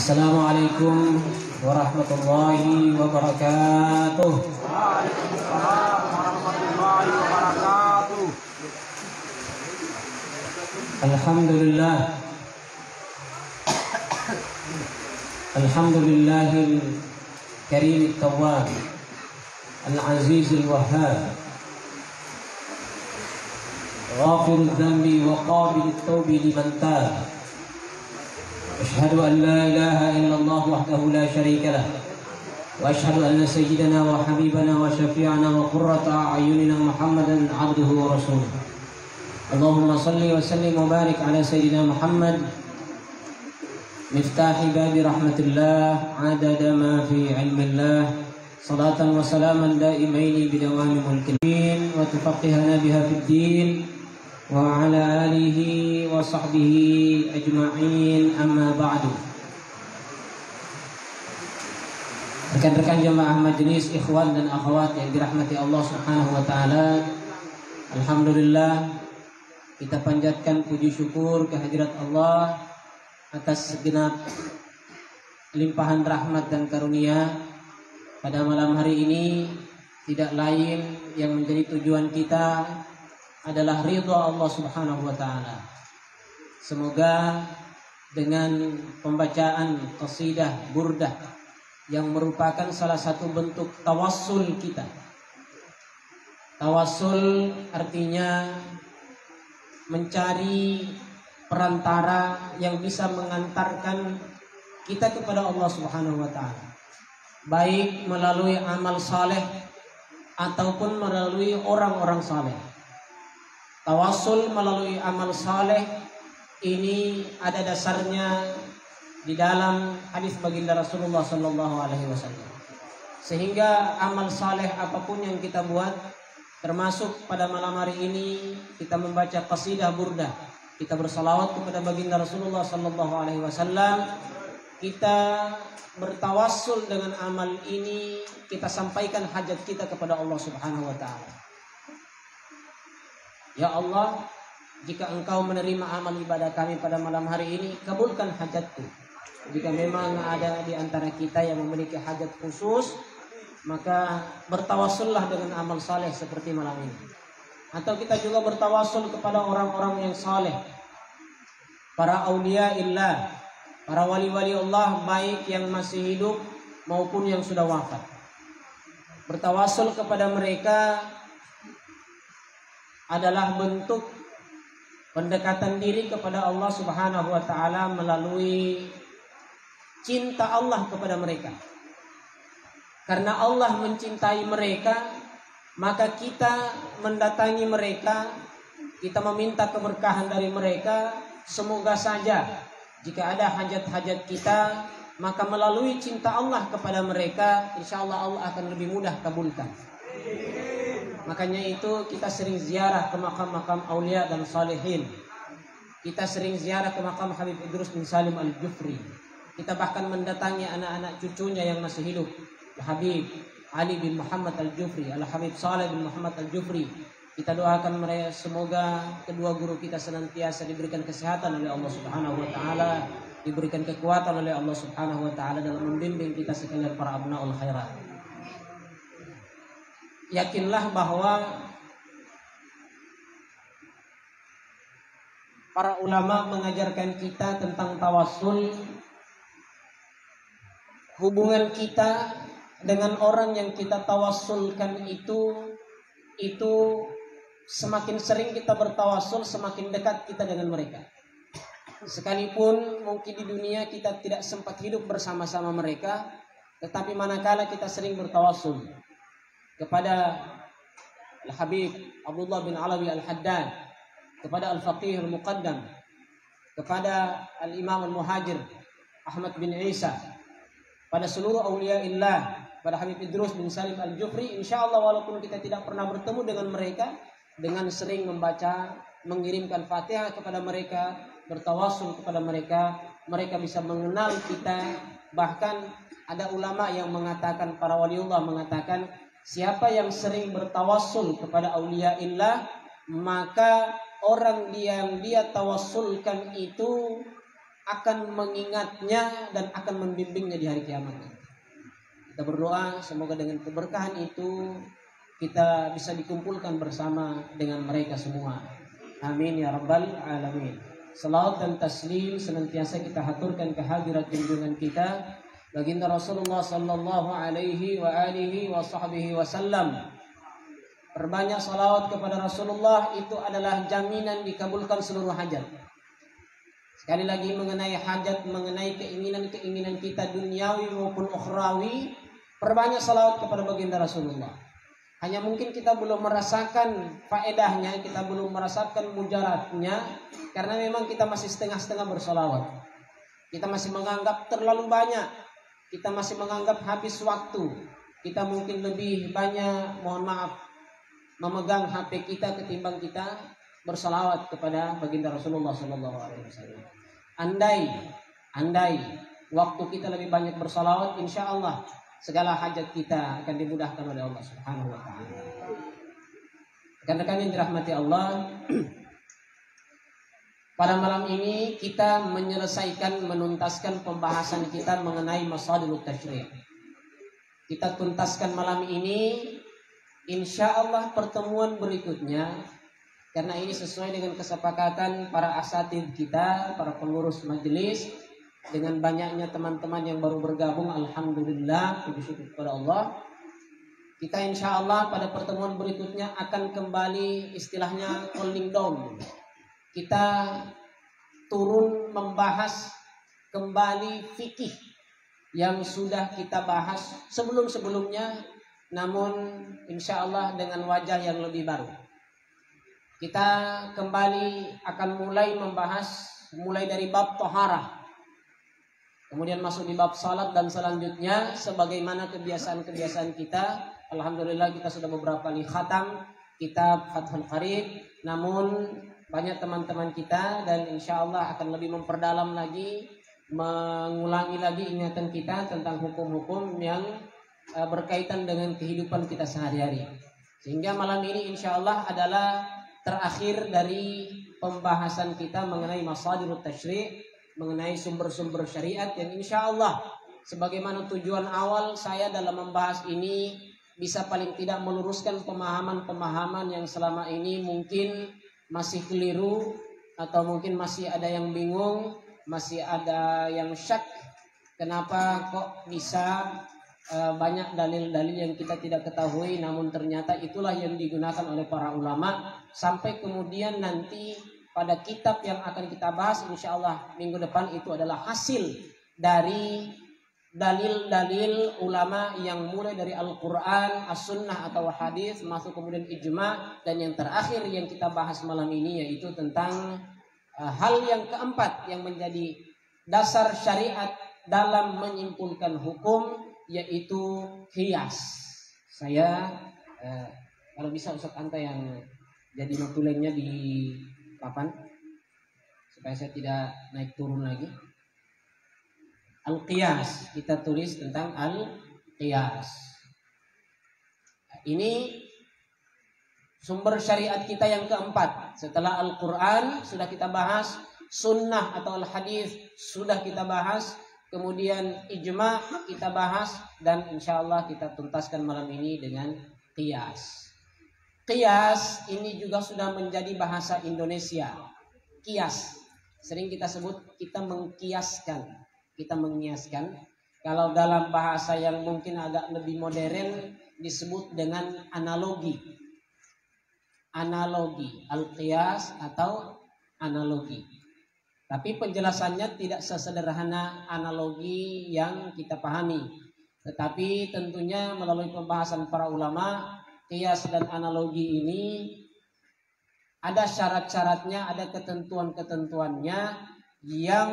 Assalamualaikum warahmatullahi wabarakatuh. Waalaikumsalam warahmatullahi wabarakatuh. Alhamdulillah. Alhamdulillahil karimit tawwab, al-azizil wahhab, ghafirudz dzambi wa qabilit tawbi liman tab. Asyhadu an la ilaha illallah wahdahu la syarika lah, wa asyhadu anna sayyidana wa habibana wa syafi'ana wa qurrata a'yunina Muhammadan abduhu wa rasuluh. Allahumma salli wa sallim wa barik ala sayyidina Muhammad miftahi babi rahmatillah adada ma fi ilmillah, salatan wa salaman daimaini bidawami mulkin wa tufaqihana biha fid din wa ala alihi wa sahbihi ajma'in, amma ba'du. Rekan-rekan jamaah majelis, ikhwan dan akhwat yang dirahmati Allah Subhanahu wa taala, alhamdulillah kita panjatkan puji syukur kehadirat Allah atas segenap limpahan rahmat dan karunia pada malam hari ini. Tidak lain yang menjadi tujuan kita adalah ridha Allah Subhanahu wa taala. Semoga dengan pembacaan qasidah burdah yang merupakan salah satu bentuk tawassul kita. Tawassul artinya mencari perantara yang bisa mengantarkan kita kepada Allah Subhanahu wa taala, baik melalui amal saleh ataupun melalui orang-orang saleh. Tawassul melalui amal saleh ini ada dasarnya di dalam hadis baginda Rasulullah sallallahu alaihi wasallam. Sehingga amal saleh apapun yang kita buat, termasuk pada malam hari ini kita membaca qasidah burdah, kita bersalawat kepada baginda Rasulullah sallallahu alaihi wasallam, kita bertawassul dengan amal ini, kita sampaikan hajat kita kepada Allah Subhanahu wa taala. Ya Allah, jika Engkau menerima amal ibadah kami pada malam hari ini, kabulkan hajatku. Jika memang ada di antara kita yang memiliki hajat khusus, maka bertawassullah dengan amal saleh seperti malam ini. Atau kita juga bertawassul kepada orang-orang yang saleh, para aulia illah, para wali-wali Allah, baik yang masih hidup maupun yang sudah wafat. Bertawassul kepada mereka adalah bentuk pendekatan diri kepada Allah Subhanahu wa taala melalui cinta Allah kepada mereka. Karena Allah mencintai mereka, maka kita mendatangi mereka, kita meminta keberkahan dari mereka. Semoga saja jika ada hajat-hajat kita, maka melalui cinta Allah kepada mereka, insya Allah Allah akan lebih mudah kabulkan. Makanya itu kita sering ziarah ke makam-makam aulia dan salihin. Kita sering ziarah ke makam Habib Idrus bin Salim Al-Jufri. Kita bahkan mendatangi anak-anak cucunya yang masih hidup, Habib Ali bin Muhammad Al-Jufri, Al-Habib Saleh bin Muhammad Al-Jufri. Kita doakan mereka, semoga kedua guru kita senantiasa diberikan kesehatan oleh Allah Subhanahu wa taala, diberikan kekuatan oleh Allah Subhanahu wa taala dalam membimbing kita sekalian para abnaul khairat. Yakinlah bahwa para ulama mengajarkan kita tentang tawassul. Hubungan kita dengan orang yang kita tawassulkan itu semakin sering kita bertawassul, semakin dekat kita dengan mereka. Sekalipun mungkin di dunia kita tidak sempat hidup bersama-sama mereka, tetapi manakala kita sering bertawassul kepada Al-Habib Abdullah bin Alawi Al-Haddad, kepada Al-Faqih Al-Muqaddam, kepada Al-Imam Al-Muhajir Ahmad bin Isa, pada seluruh awliya illah, pada Habib Idrus bin Salim Al-Jufri, insyaallah walaupun kita tidak pernah bertemu dengan mereka, dengan sering membaca, mengirimkan Fatihah kepada mereka, bertawassul kepada mereka, mereka bisa mengenal kita. Bahkan ada ulama yang mengatakan, para waliullah mengatakan, siapa yang sering bertawassul kepada aulia illah, maka orang yang dia tawassulkan itu akan mengingatnya dan akan membimbingnya di hari kiamat. Kita berdoa semoga dengan keberkahan itu kita bisa dikumpulkan bersama dengan mereka semua. Amin ya rabbal alamin. Salawat dan taslim senantiasa kita haturkan kehadirat junjungan kita baginda Rasulullah sallallahu alaihi wa alihi wa sahbihi wasallam. Perbanyak salawat kepada Rasulullah itu adalah jaminan dikabulkan seluruh hajat. Sekali lagi mengenai hajat, mengenai keinginan-keinginan kita duniawi maupun ukhrawi, perbanyak salawat kepada baginda Rasulullah. Hanya mungkin kita belum merasakan faedahnya, kita belum merasakan mudaratnya, karena memang kita masih setengah-setengah bersalawat. Kita masih menganggap terlalu banyak, kita masih menganggap habis waktu. Kita mungkin lebih banyak, mohon maaf, memegang HP kita ketimbang kita bersalawat kepada baginda Rasulullah SAW. Andai waktu kita lebih banyak bersalawat, insya Allah segala hajat kita akan dimudahkan oleh Allah Subhanahu wa taala. Rekan-rekan yang dirahmati Allah, pada malam ini kita menuntaskan pembahasan kita mengenai masadirut tasyri'. Kita tuntaskan malam ini, insya Allah pertemuan berikutnya, karena ini sesuai dengan kesepakatan para asatidz kita, para pengurus majelis, dengan banyaknya teman-teman yang baru bergabung, alhamdulillah, puji syukur kepada Allah. Kita insya Allah pada pertemuan berikutnya akan kembali istilahnya cooling down. Kita turun membahas kembali fikih yang sudah kita bahas sebelum-sebelumnya, namun insya Allah dengan wajah yang lebih baru. Kita kembali akan mulai dari bab toharah, kemudian masuk di bab salat dan selanjutnya sebagaimana kebiasaan-kebiasaan kita. Alhamdulillah kita sudah beberapa kali khatam kitab Fathul Qarib, namun banyak teman-teman kita dan insya Allah akan lebih memperdalam lagi, mengulangi lagi ingatan kita tentang hukum-hukum yang berkaitan dengan kehidupan kita sehari-hari. Sehingga malam ini insya Allah adalah terakhir dari pembahasan kita mengenai masadirut tasyri', mengenai sumber-sumber syariat yang insya Allah sebagaimana tujuan awal saya dalam membahas ini bisa paling tidak meluruskan pemahaman-pemahaman yang selama ini mungkin masih keliru atau mungkin masih ada yang bingung, masih ada yang syak kenapa kok bisa banyak dalil-dalil yang kita tidak ketahui, namun ternyata itulah yang digunakan oleh para ulama, sampai kemudian nanti pada kitab yang akan kita bahas insya Allah minggu depan itu adalah hasil dari dalil-dalil ulama yang mulai dari Al-Quran, As-Sunnah atau Hadis, masuk kemudian ijma, dan yang terakhir yang kita bahas malam ini yaitu tentang hal yang keempat yang menjadi dasar syariat dalam menyimpulkan hukum, yaitu qiyas. Saya kalau bisa Ustaz Anta yang jadi notulennya di papan supaya saya tidak naik turun lagi. Al-qiyas, kita tulis tentang al-qiyas. Ini sumber syariat kita yang keempat. Setelah Al-Quran sudah kita bahas, Sunnah atau Al-Hadis sudah kita bahas, kemudian ijma kita bahas, dan insya Allah kita tuntaskan malam ini dengan qiyas. Qiyas ini juga sudah menjadi bahasa Indonesia. Qiyas sering kita sebut kita mengkiaskan, kita mengiaskan. Kalau dalam bahasa yang mungkin agak lebih modern disebut dengan analogi. Analogi, al-qiyas atau analogi. Tapi penjelasannya tidak sesederhana analogi yang kita pahami. Tetapi tentunya melalui pembahasan para ulama, qiyas dan analogi ini ada syarat-syaratnya, ada ketentuan-ketentuannya yang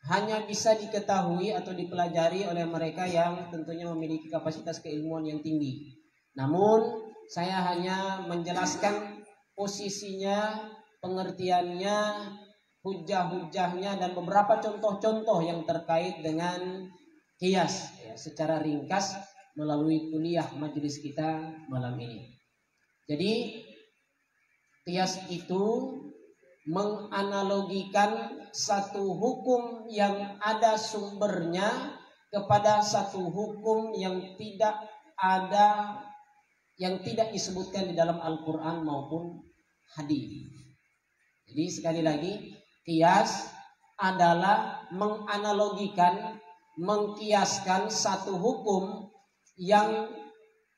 hanya bisa diketahui atau dipelajari oleh mereka yang tentunya memiliki kapasitas keilmuan yang tinggi. Namun saya hanya menjelaskan posisinya, pengertiannya, hujah-hujahnya, dan beberapa contoh-contoh yang terkait dengan qiyas secara ringkas melalui kuliah majelis kita malam ini. Jadi qiyas itu menganalogikan satu hukum yang ada sumbernya kepada satu hukum yang tidak ada, yang tidak disebutkan di dalam Al-Quran maupun hadis. Jadi sekali lagi, qiyas adalah menganalogikan, mengkiaskan satu hukum yang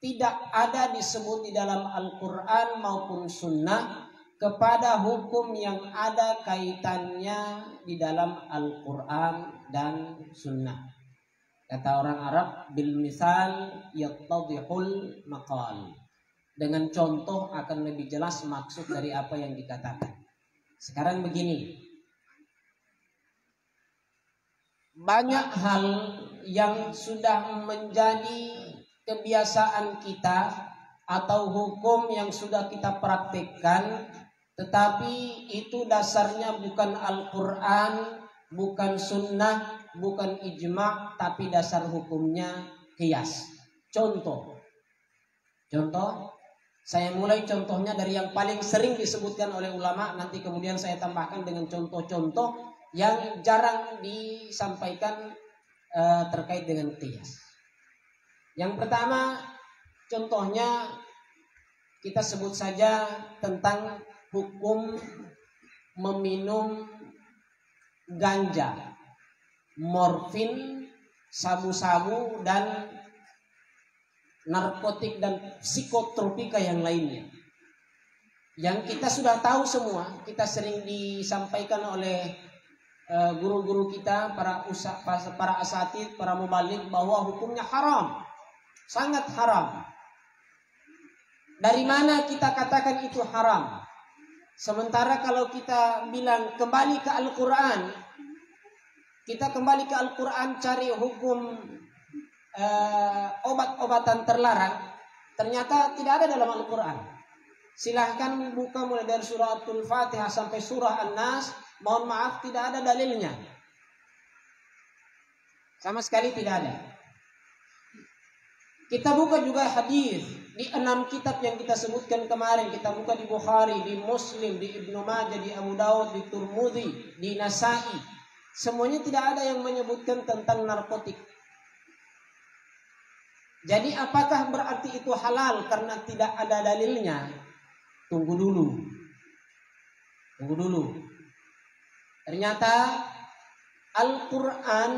tidak ada disebut di dalam Al-Quran maupun Sunnah kepada hukum yang ada kaitannya di dalam Al-Quran dan Sunnah. Kata orang Arab, bil misal yattadihul maqal. Dengan contoh akan lebih jelas maksud dari apa yang dikatakan. Sekarang begini, banyak hal yang sudah menjadi kebiasaan kita atau hukum yang sudah kita praktekkan, tetapi itu dasarnya bukan Al-Quran, bukan Sunnah, bukan ijma', tapi dasar hukumnya qiyas. Contoh, saya mulai contohnya dari yang paling sering disebutkan oleh ulama, nanti kemudian saya tambahkan dengan contoh-contoh yang jarang disampaikan terkait dengan qiyas. Yang pertama, contohnya kita sebut saja tentang hukum meminum ganja, morfin, sabu-sabu, dan narkotik dan psikotropika yang lainnya. Yang kita sudah tahu semua, kita sering disampaikan oleh guru-guru kita, para asatid, para mubalik, bahwa hukumnya haram, sangat haram. Dari mana kita katakan itu haram? Sementara kalau kita bilang kembali ke Al-Quran, kita kembali ke Al-Quran cari hukum obat-obatan terlarang, ternyata tidak ada dalam Al-Quran. Silahkan buka mulai dari surah Al-Fatihah sampai surah An-Nas, mohon maaf tidak ada dalilnya, sama sekali tidak ada. Kita buka juga hadis di 6 kitab yang kita sebutkan kemarin. Kita buka di Bukhari, di Muslim, di Ibnu Majah, di Abu Daud, di Tirmidzi, di Nasa'i. Semuanya tidak ada yang menyebutkan tentang narkotik. Jadi apakah berarti itu halal karena tidak ada dalilnya? Tunggu dulu. Ternyata Al-Quran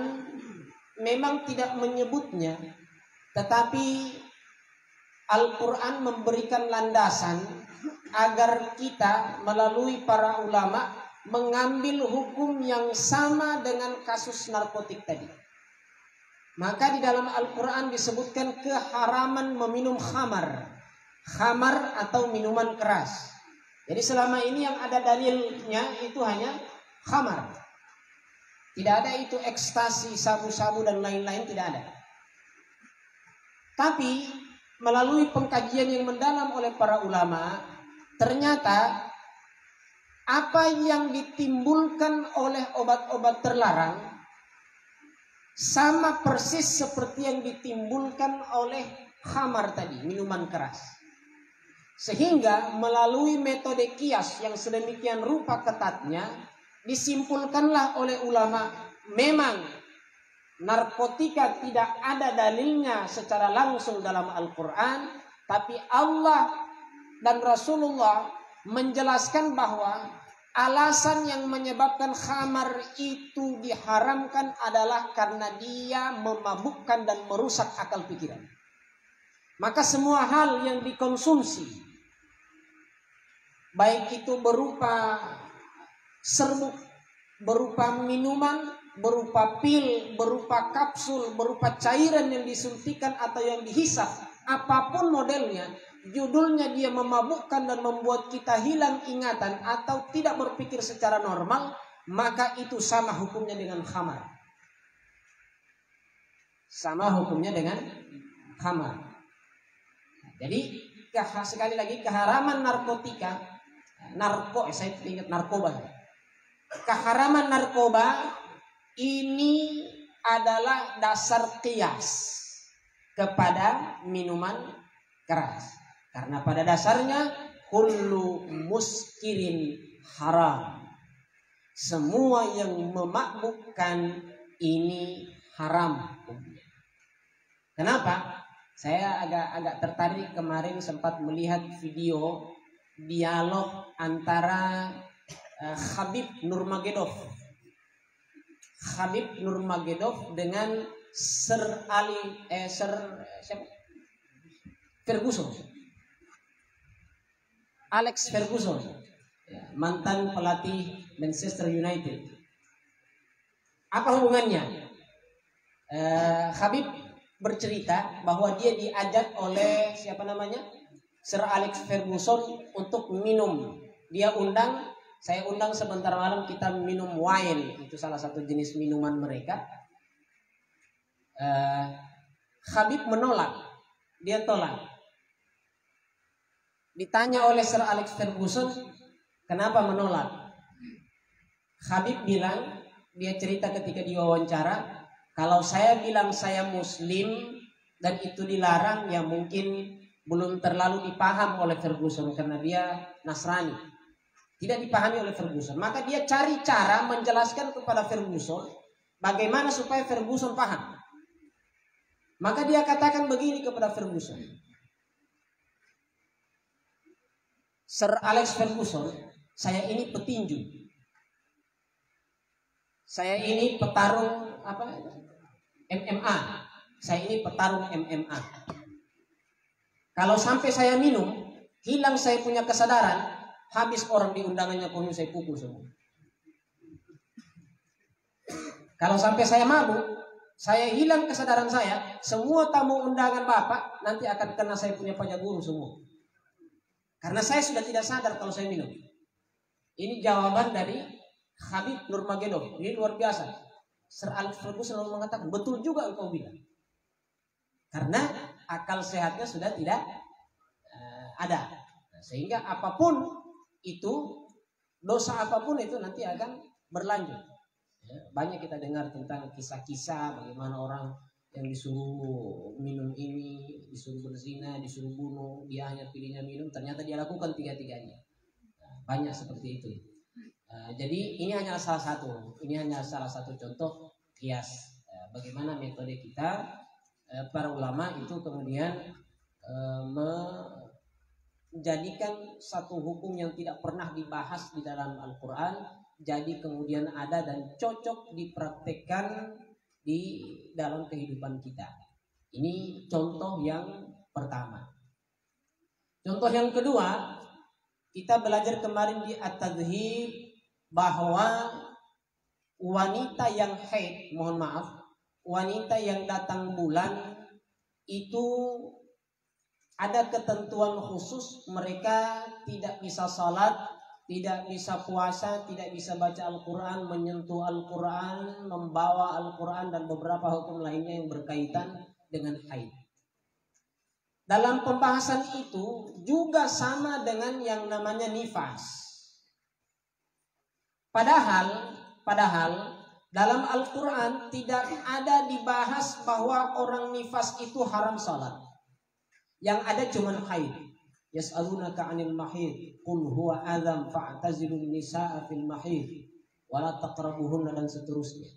memang tidak menyebutnya, tetapi Al-Quran memberikan landasan agar kita melalui para ulama mengambil hukum yang sama dengan kasus narkotik tadi. Maka di dalam Al-Quran disebutkan keharaman meminum khamar atau minuman keras. Jadi selama ini yang ada dalilnya itu hanya khamar. Tidak ada itu ekstasi, sabu-sabu dan lain-lain, tidak ada. Tapi melalui pengkajian yang mendalam oleh para ulama, ternyata apa yang ditimbulkan oleh obat-obat terlarang sama persis seperti yang ditimbulkan oleh khamar tadi, minuman keras. Sehingga melalui metode qiyas yang sedemikian rupa ketatnya, disimpulkanlah oleh ulama, memang narkotika tidak ada dalilnya secara langsung dalam Al-Quran, tapi Allah dan Rasulullah menjelaskan bahwa alasan yang menyebabkan khamar itu diharamkan adalah karena dia memabukkan dan merusak akal pikiran. Maka semua hal yang dikonsumsi, baik itu berupa serbuk, berupa minuman, berupa pil, berupa kapsul, berupa cairan yang disuntikan atau yang dihisap, apapun modelnya, judulnya dia memabukkan dan membuat kita hilang ingatan atau tidak berpikir secara normal, maka itu sama hukumnya dengan khamar. Sama hukumnya dengan khamar. Jadi sekali lagi keharaman narkotika, saya ingat narkoba. Keharaman narkoba ini adalah dasar qiyas kepada minuman keras. Karena pada dasarnya kullu muskirin haram. Semua yang memabukkan ini haram. Kenapa? Saya agak tertarik kemarin sempat melihat video dialog antara Khabib Nurmagomedov dengan Ferguson, Alex Ferguson, mantan pelatih Manchester United. Apa hubungannya? Khabib bercerita bahwa dia diajak oleh Sir Alex Ferguson untuk minum. Saya undang sebentar malam kita minum wine, itu salah satu jenis minuman mereka. Khabib menolak, dia tolak. Ditanya oleh Sir Alex Ferguson, kenapa menolak? Khabib bilang, dia cerita ketika diwawancara, kalau saya bilang saya Muslim dan itu dilarang, ya mungkin belum terlalu dipaham oleh Ferguson karena dia Nasrani. Tidak dipahami oleh Ferguson. Maka dia cari cara menjelaskan kepada Ferguson bagaimana supaya Ferguson paham. Maka dia katakan begini kepada Ferguson. Sir Alex Ferguson, saya ini petinju. Saya ini petarung MMA. Saya ini petarung MMA. Kalau sampai saya minum, hilang saya punya kesadaran, habis orang di undangannya pun saya pukul semua. Kalau sampai saya mabuk, saya hilang kesadaran saya, semua tamu undangan Bapak nanti akan kena saya punya pajak guru semua. Karena saya sudah tidak sadar kalau saya minum. Ini jawaban dari Khabib Nurmagomedov. Ini luar biasa. Sir Alex Ferguson selalu mengatakan, betul juga engkau bilang. Karena akal sehatnya sudah tidak ada. Sehingga apapun itu, dosa apapun itu nanti akan berlanjut. Banyak kita dengar tentang kisah-kisah bagaimana orang yang disuruh minum ini, disuruh berzina, disuruh bunuh, dia hanya pilihnya minum, ternyata dia lakukan tiga-tiganya. Banyak seperti itu. Jadi ini hanya salah satu contoh kias bagaimana metode kita para ulama itu kemudian menjadikan satu hukum yang tidak pernah dibahas di dalam Al-Quran jadi kemudian ada dan cocok dipraktekkan di dalam kehidupan kita. Ini contoh yang pertama. Contoh yang kedua, kita belajar kemarin di At-Tadhhib bahwa wanita yang haid, wanita yang datang bulan itu ada ketentuan khusus, mereka tidak bisa salat, tidak bisa puasa, tidak bisa baca Al-Quran, menyentuh Al-Quran, membawa Al-Quran dan beberapa hukum lainnya yang berkaitan dengan haid. Dalam pembahasan itu juga sama dengan yang namanya nifas. Padahal dalam Al-Quran tidak ada dibahas bahwa orang nifas itu haram salat. Yang ada cuma haid. Yas'alunaka 'anil mahid qul huwa adzam fa'tazilun nisaa fil mahid wa la taqrabuhunna dan seterusnya.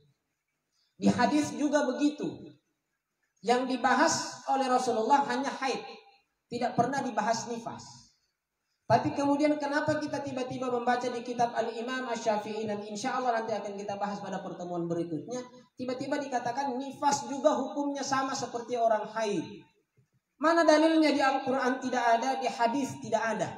Di hadis juga begitu. Yang dibahas oleh Rasulullah hanya haid, tidak pernah dibahas nifas. Tapi kemudian kenapa kita tiba-tiba membaca di kitab Al-Imam Asy-Syafi'i dan insya Allah nanti akan kita bahas pada pertemuan berikutnya, tiba-tiba dikatakan nifas juga hukumnya sama seperti orang haid. Mana dalilnya di Al-Quran tidak ada, di hadis tidak ada.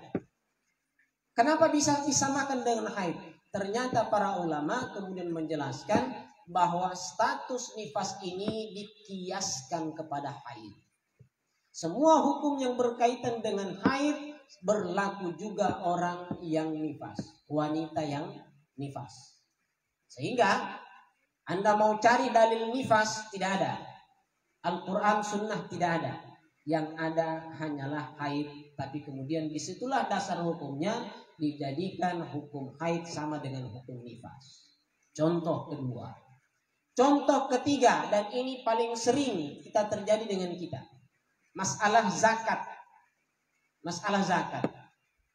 Kenapa bisa disamakan dengan haid? Ternyata para ulama kemudian menjelaskan bahwa status nifas ini dikiaskan kepada haid. Semua hukum yang berkaitan dengan haid berlaku juga orang yang nifas, wanita yang nifas. Sehingga Anda mau cari dalil nifas tidak ada. Al-Quran, Sunnah tidak ada. Yang ada hanyalah haid. Tapi kemudian disitulah dasar hukumnya dijadikan hukum haid sama dengan hukum nifas. Contoh kedua. Contoh ketiga, dan ini paling sering kita terjadi dengan kita. Masalah zakat. Masalah zakat.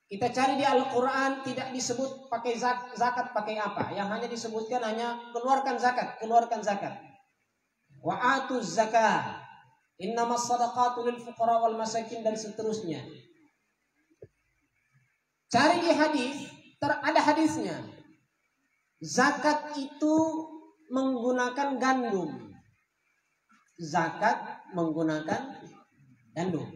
Kita cari di Al-Quran tidak disebut pakai zakat pakai apa. Yang hanya disebutkan hanya keluarkan zakat, keluarkan zakat. Wa atuz zakah. Innamas sadaqatu lil fuqara wal masakin dan seterusnya. Cari di hadis, ada hadisnya. Zakat itu menggunakan gandum. Zakat menggunakan gandum.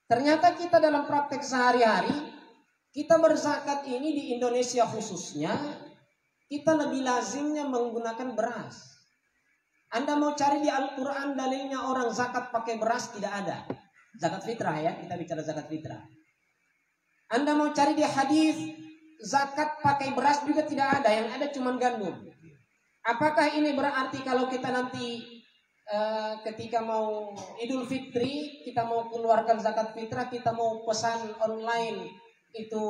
Ternyata kita dalam praktek sehari-hari, kita berzakat ini di Indonesia khususnya, kita lebih lazimnya menggunakan beras. Anda mau cari di Al-Quran dalilnya orang zakat pakai beras, tidak ada. Zakat fitrah ya, kita bicara zakat fitrah. Anda mau cari di hadis zakat pakai beras juga tidak ada, yang ada cuma gandum. Apakah ini berarti kalau kita nanti ketika mau Idul Fitri, kita mau keluarkan zakat fitrah, kita mau pesan online itu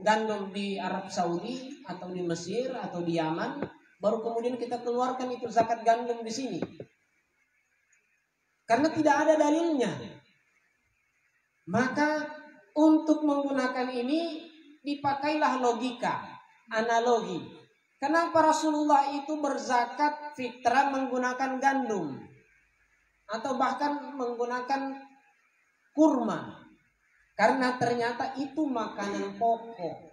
gandum di Arab Saudi atau di Mesir atau di Yaman, baru kemudian kita keluarkan itu zakat gandum di sini? Karena tidak ada dalilnya. Maka untuk menggunakan ini dipakailah logika, analogi. Kenapa Rasulullah itu berzakat fitrah menggunakan gandum? Atau bahkan menggunakan kurma. Karena ternyata itu makanan pokok.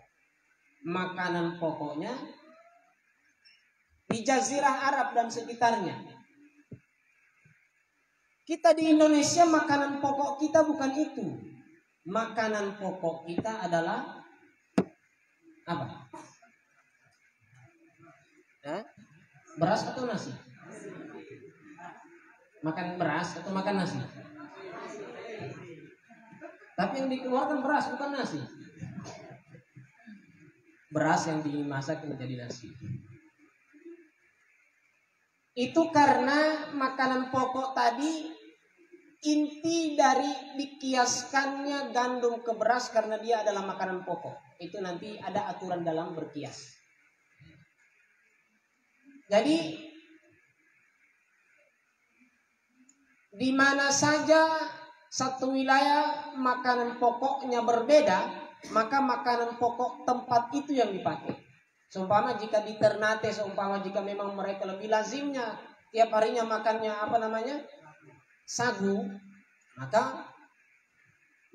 Makanan pokoknya di Jazirah Arab dan sekitarnya. Kita di Indonesia makanan pokok kita bukan itu. Makanan pokok kita adalah apa? Beras atau nasi? Makan beras atau makan nasi? Tapi yang dikeluarkan beras bukan nasi. Beras yang dimasak menjadi nasi. Itu karena makanan pokok tadi inti dari dikiaskannya gandum ke beras karena dia adalah makanan pokok. Itu nanti ada aturan dalam berkias. Jadi di mana saja satu wilayah makanan pokoknya berbeda, maka makanan pokok tempat itu yang dipakai. Seumpama jika di Ternate, seumpama jika memang mereka lebih lazimnya tiap harinya makannya sagu, maka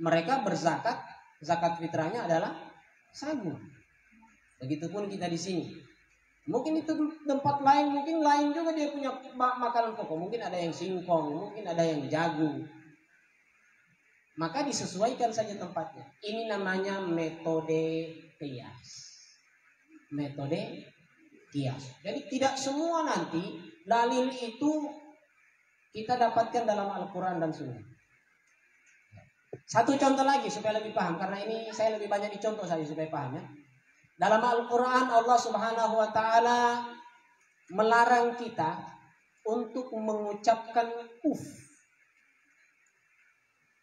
mereka berzakat, zakat fitrahnya adalah sagu. Begitupun kita di sini. Mungkin itu tempat lain, mungkin lain juga dia punya makanan pokok. Mungkin ada yang singkong, mungkin ada yang jagung. Maka disesuaikan saja tempatnya. Ini namanya metode qiyas. Metode qiyas. Jadi tidak semua nanti dalil itu kita dapatkan dalam Al-Quran dan Sunnah. Satu contoh lagi supaya lebih paham. Karena ini saya lebih banyak dicontoh saja supaya paham ya. Dalam Al-Quran Allah Subhanahu wa ta'ala melarang kita untuk mengucapkan uf.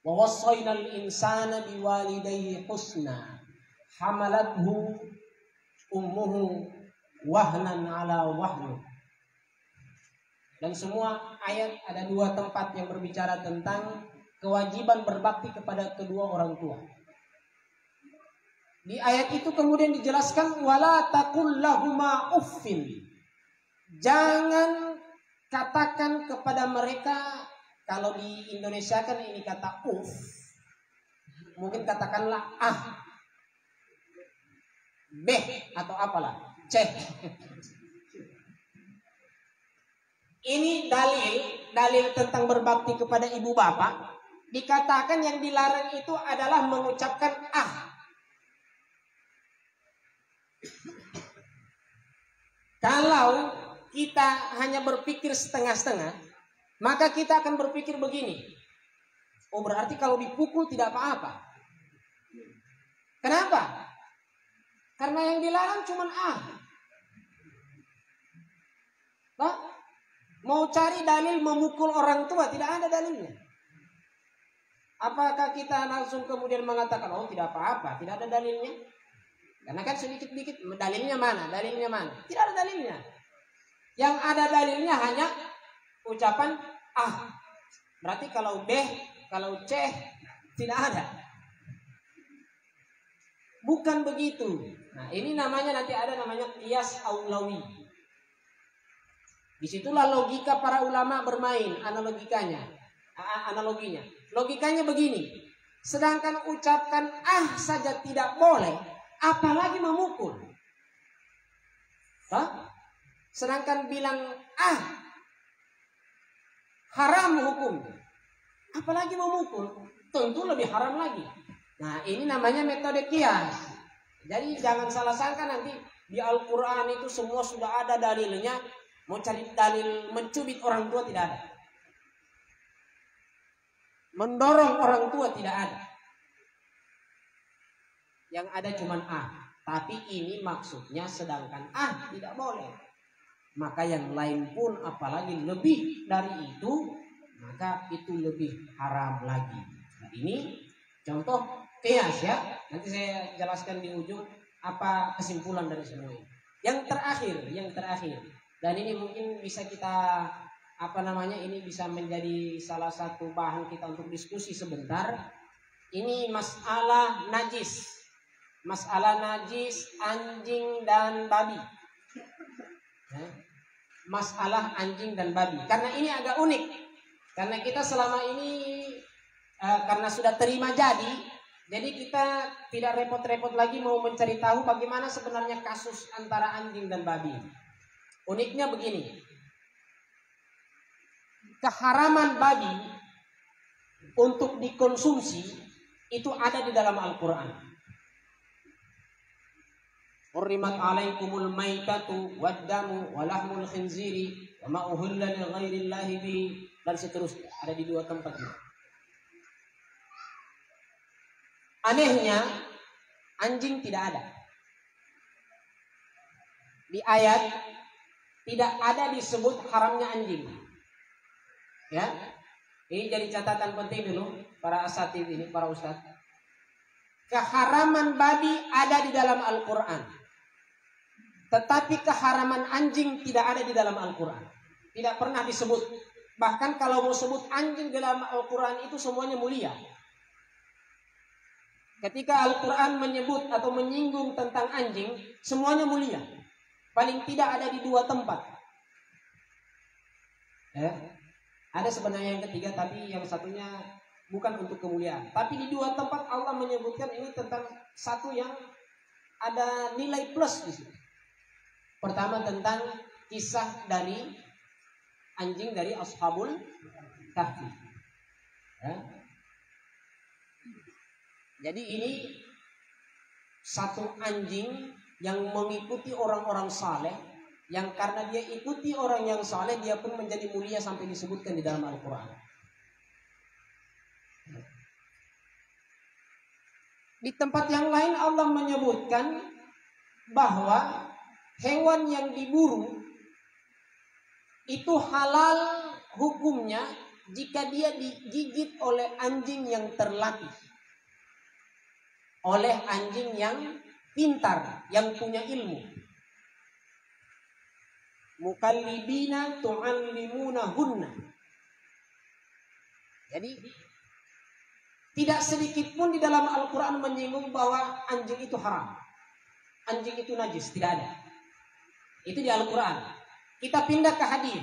Wa wassaynal insana biwalidayhi husna hamalathu ummuhu wahnan ala wahn. Dan semua ayat ada dua tempat yang berbicara tentang kewajiban berbakti kepada kedua orang tua. Di ayat itu kemudian dijelaskan wala taqul lahuma uffin. Jangan katakan kepada mereka, kalau di Indonesia kan ini kata uff. Mungkin katakanlah beh atau apalah, ceh. Ini dalil tentang berbakti kepada ibu bapak. Dikatakan yang dilarang itu adalah mengucapkan Kalau kita hanya berpikir setengah-setengah, maka kita akan berpikir begini. Oh, berarti kalau dipukul tidak apa-apa. Kenapa? Karena yang dilarang cuma Pak, mau cari dalil memukul orang tua, tidak ada dalilnya. Apakah kita langsung kemudian mengatakan, oh tidak apa-apa, tidak ada dalilnya? Karena kan sedikit-sedikit, dalilnya mana? Dalilnya mana? Tidak ada dalilnya. Yang ada dalilnya hanya ucapan Berarti kalau beh, kalau ceh tidak ada. Bukan begitu. Nah, ini namanya nanti ada namanya qiyas aulawi. Disitulah logika para ulama bermain, analoginya. Logikanya begini. Sedangkan ucapkan saja tidak boleh, apalagi memukul. Sedangkan bilang haram hukum, apalagi memukul, tentu lebih haram lagi. Nah, ini namanya metode qiyas. Jadi jangan salah sangka nanti di Al-Quran itu semua sudah ada dalilnya. Mau cari dalil mencubit orang tua tidak ada. Mendorong orang tua tidak ada. Yang ada cuma Tapi ini maksudnya sedangkan tidak boleh. Maka yang lain pun apalagi lebih dari itu, maka itu lebih haram lagi. Nah, ini contoh qiyas ya. Nanti saya jelaskan di ujung apa kesimpulan dari semua ini. Yang terakhir. Dan ini mungkin bisa kita ini bisa menjadi salah satu bahan kita untuk diskusi sebentar. Ini masalah najis. Masalah najis anjing dan babi. Masalah anjing dan babi. Karena ini agak unik. Karena kita selama ini karena sudah terima jadi kita tidak repot-repot lagi mau mencari tahu bagaimana sebenarnya kasus antara anjing dan babi. Uniknya begini. Keharaman babi untuk dikonsumsi itu ada di dalam Al-Quran. Hurrimat alaikumul maitatu waddamu walahmul khinziri wa ma uhilla li ghairillahi bi, dan seterusnya. Ada di 2 tempat ini. Anehnya anjing tidak ada. Di ayat tidak ada disebut haramnya anjing. Ya. Ini jadi catatan penting dulu para asatid ini, para ustaz. Keharaman babi ada di dalam Al-Quran. Tetapi keharaman anjing tidak ada di dalam Al-Quran. Tidak pernah disebut. Bahkan kalau mau sebut anjing dalam Al-Quran itu semuanya mulia. Ketika Al-Quran menyebut atau menyinggung tentang anjing, semuanya mulia. Paling tidak ada di 2 tempat. Ada sebenarnya yang ketiga, tapi yang satunya bukan untuk kemuliaan. Tapi di 2 tempat Allah menyebutkan ini tentang satu yang ada nilai plus di situ. Pertama tentang kisah dari anjing dari Ashabul Kahfi. Jadi ini satu anjing yang mengikuti orang-orang saleh, yang karena dia ikuti orang yang saleh dia pun menjadi mulia sampai disebutkan di dalam Al-Quran. Di tempat yang lain Allah menyebutkan bahwa hewan yang diburu itu halal hukumnya jika dia digigit oleh anjing yang terlatih, oleh anjing yang pintar, yang punya ilmu. Mukallibina tu'allimunahunna. Jadi tidak sedikit pun di dalam Al-Quran menyinggung bahwa anjing itu haram, anjing itu najis, tidak ada. Itu di Al-Quran. Kita pindah ke hadis.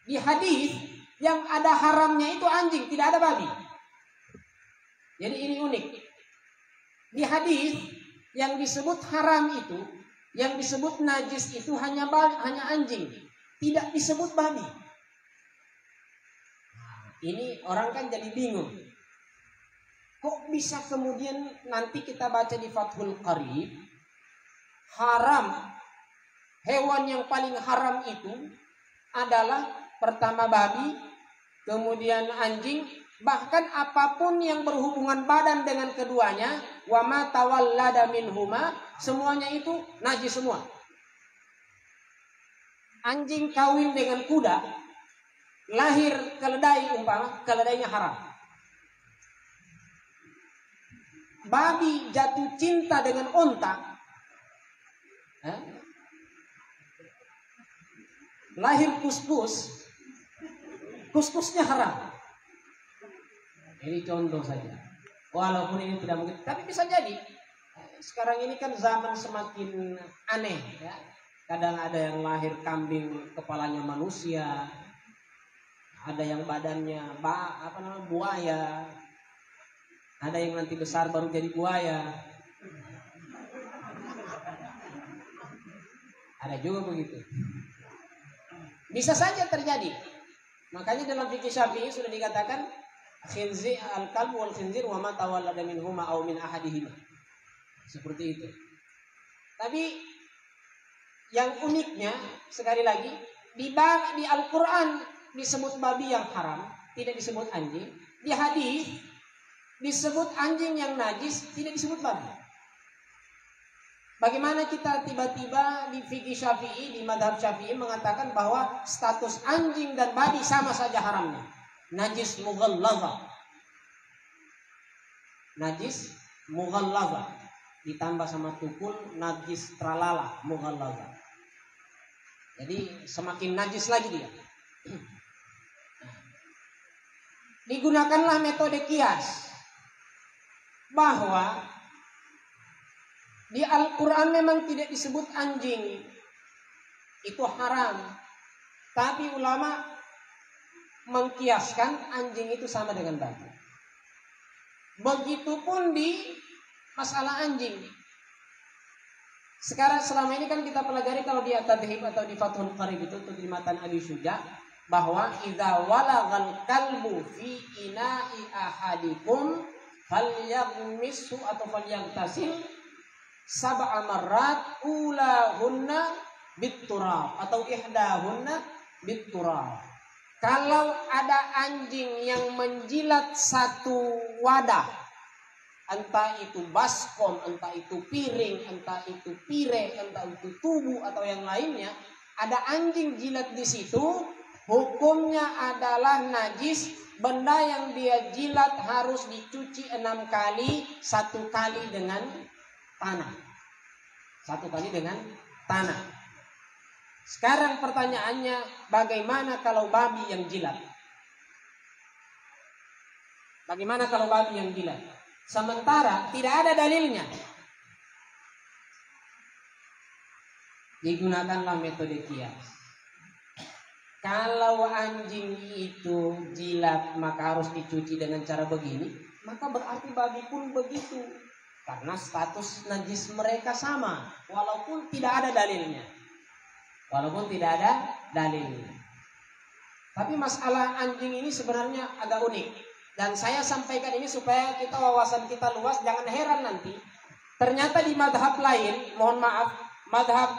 Di hadis yang ada haramnya itu anjing, tidak ada babi. Jadi ini unik. Di hadis yang disebut haram itu, yang disebut najis itu hanya anjing, tidak disebut babi. Ini orang kan jadi bingung. Kok bisa kemudian nanti kita baca di Fathul Qarib, haram, hewan yang paling haram itu adalah pertama babi, kemudian anjing, bahkan apapun yang berhubungan badan dengan keduanya, wa ma tawallada minhuma, semuanya itu najis semua. Anjing kawin dengan kuda, lahir keledai umpama, keledainya haram. Babi jatuh cinta dengan onta, lahir kuskusnya haram. Ini contoh saja. Walaupun ini tidak mungkin, tapi bisa jadi. sekarang ini kan zaman semakin aneh ya. Kadang ada yang lahir kambing kepalanya manusia, ada yang badannya buaya, ada yang nanti besar baru jadi buaya. Ada juga begitu. Bisa saja terjadi. Makanya dalam fikih Syafi'i sudah dikatakan khinzir al-kalb wal khinzir wa ma tawallada minhuma aw min ahadihima. Seperti itu. Tapi yang uniknya sekali lagi di Al-Qur'an disebut babi yang haram, tidak disebut anjing. Di hadis disebut anjing yang najis, tidak disebut babi. Bagaimana kita tiba-tiba di fikih Syafi'i, di madhab Syafi'i mengatakan bahwa status anjing dan babi sama saja haramnya. Najis mughallaza. Najis mughallaza. Ditambah sama tukul, najis tralala, mughallaza. Jadi semakin najis lagi dia. Digunakanlah metode kias. Bahwa di Al-Quran memang tidak disebut anjing. Itu haram. Tapi ulama mengkiaskan anjing itu sama dengan babi. Begitupun di masalah anjing. Sekarang selama ini kan kita pelajari kalau di At-Tadhib atau di Fathul Qarib itu di matan Abi Syuja bahwa idza walagal kalbu fi ina'i ahadikum falyaghmishu atau falyaghtasil sab'a marrat ulahunna bitturab atau ihdahunna bitturab. Kalau ada anjing yang menjilat satu wadah, entah itu baskom, entah itu piring, entah itu pire, entah itu tubuh atau yang lainnya, ada anjing jilat di situ, hukumnya adalah najis. Benda yang dia jilat harus dicuci 6 kali, 1 kali dengan tanah. 1 kali dengan tanah. Sekarang pertanyaannya, bagaimana kalau babi yang jilat? Bagaimana kalau babi yang jilat? Sementara tidak ada dalilnya. Digunakanlah metode kias. Kalau anjing itu jilat maka harus dicuci dengan cara begini, maka berarti babi pun begitu. Karena status najis mereka sama, walaupun tidak ada dalilnya. Walaupun tidak ada dalilnya. Tapi masalah anjing ini sebenarnya agak unik. Dan saya sampaikan ini supaya kita wawasan kita luas, jangan heran nanti. Ternyata di madhab lain, mohon maaf, madhab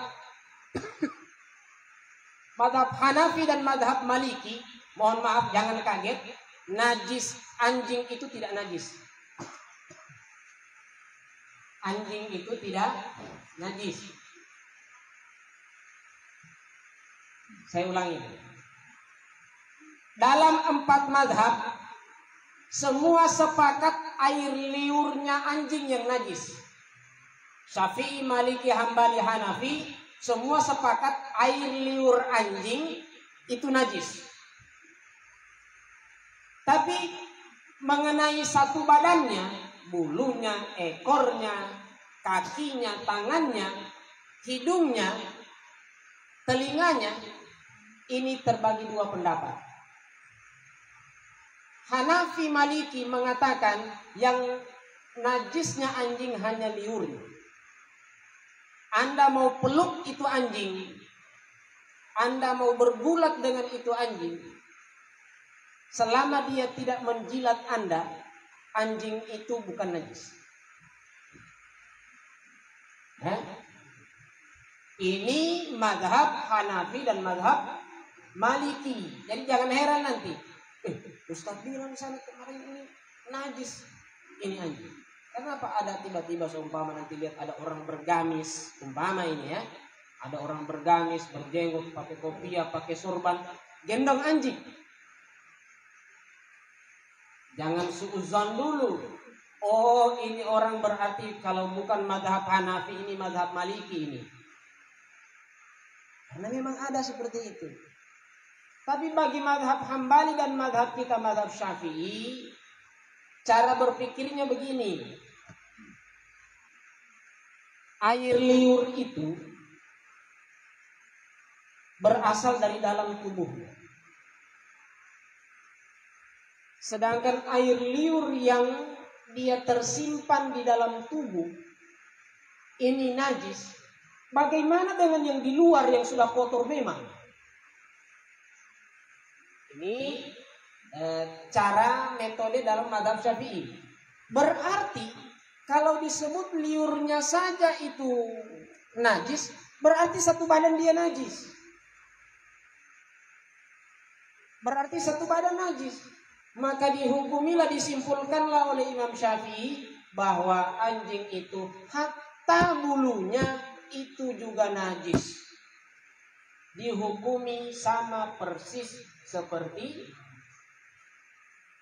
Hanafi dan madhab Maliki, mohon maaf jangan kaget, najis anjing itu tidak najis. Anjing itu tidak najis. Saya ulangi. Dalam 4 madhab, semua sepakat air liurnya anjing yang najis. Syafi'i, Maliki, Hambali, Hanafi, semua sepakat air liur anjing itu najis. Tapi mengenai satu badannya, bulunya, ekornya, kakinya, tangannya, hidungnya, telinganya, ini terbagi 2 pendapat. Hanafi Maliki mengatakan yang najisnya anjing hanya liurnya. Anda mau peluk itu anjing, Anda mau bergulat dengan itu anjing, selama dia tidak menjilat Anda, anjing itu bukan najis. Ini madhab Hanafi dan madhab Maliki. Jadi jangan heran nanti, Ustaz bilang sana kemarin ini najis, ini anjing. Kenapa ada tiba-tiba seumpama nanti lihat ada orang bergamis, umpama ini ya, ada orang bergamis, berjenggot, pakai kopiah, pakai sorban, gendong anjing. Jangan suuzon dulu. Oh, ini orang berarti kalau bukan madhab Hanafi, ini madhab Maliki ini. Karena memang ada seperti itu. Tapi bagi madhab Hambali dan madhab kita madhab Syafi'i, cara berpikirnya begini. air liur itu berasal dari dalam tubuhnya. Sedangkan air liur yang dia tersimpan di dalam tubuh ini najis. Bagaimana dengan yang di luar yang sudah kotor memang? Ini cara metode dalam mazhab Syafi'i. Berarti kalau disebut liurnya saja itu najis, berarti satu badan dia najis. Berarti satu badan najis. Maka dihukumilah, disimpulkanlah oleh Imam Syafi'i bahwa anjing itu hatta bulunya itu juga najis. Dihukumi sama persis seperti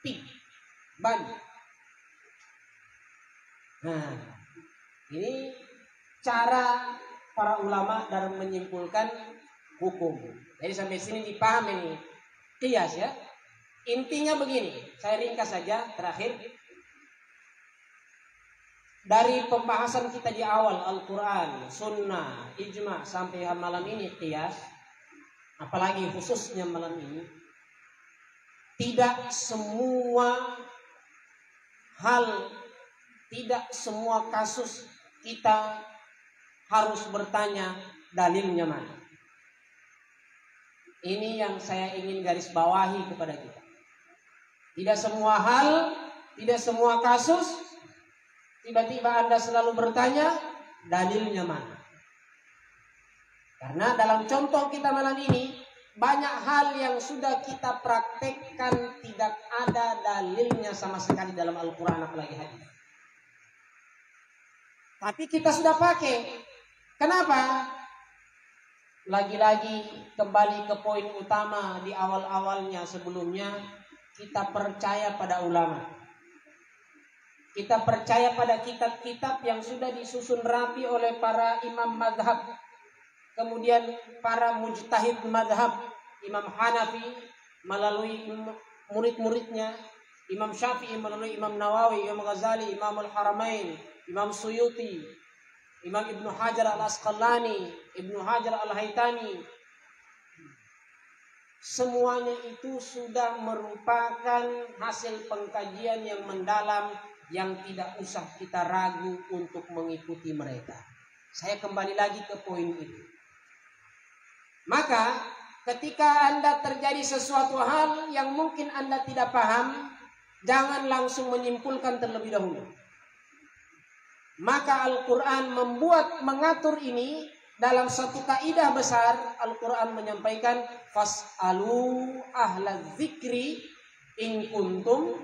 pig, babi. Nah, ini cara para ulama dalam menyimpulkan hukum. Jadi sampai sini dipahami nih. Qiyas ya. Intinya begini, saya ringkas saja terakhir. Dari pembahasan kita di awal Al-Quran, Sunnah, Ijma sampai malam ini qiyas, apalagi khususnya malam ini, tidak semua hal, tidak semua kasus kita harus bertanya dalilnya mana. Ini yang saya ingin garis bawahi kepada kita. Tidak semua hal, tidak semua kasus, tiba-tiba Anda selalu bertanya dalilnya mana. Karena dalam contoh kita malam ini, banyak hal yang sudah kita praktekkan tidak ada dalilnya sama sekali dalam Al-Quran apalagi hadis. Tapi kita sudah pakai. Kenapa? Lagi-lagi kembali ke poin utama di awal-awalnya sebelumnya, kita percaya pada ulama. Kita percaya pada kitab-kitab yang sudah disusun rapi oleh para imam mazhab. Kemudian para mujtahid mazhab, Imam Hanafi melalui murid-muridnya, Imam Syafi'i melalui Imam Nawawi, Imam Ghazali, Imam Al-Haramain, Imam Suyuti, Imam Ibnu Hajar Al-Asqalani, Ibnu Hajar Al-Haytami. Semuanya itu sudah merupakan hasil pengkajian yang mendalam, yang tidak usah kita ragu untuk mengikuti mereka. Saya kembali lagi ke poin itu. Maka ketika Anda terjadi sesuatu hal yang mungkin Anda tidak paham, jangan langsung menyimpulkan terlebih dahulu. Maka Al-Quran mengatur ini dalam satu kaidah besar. Al-Quran menyampaikan fas'alu ahla dzikri in kuntum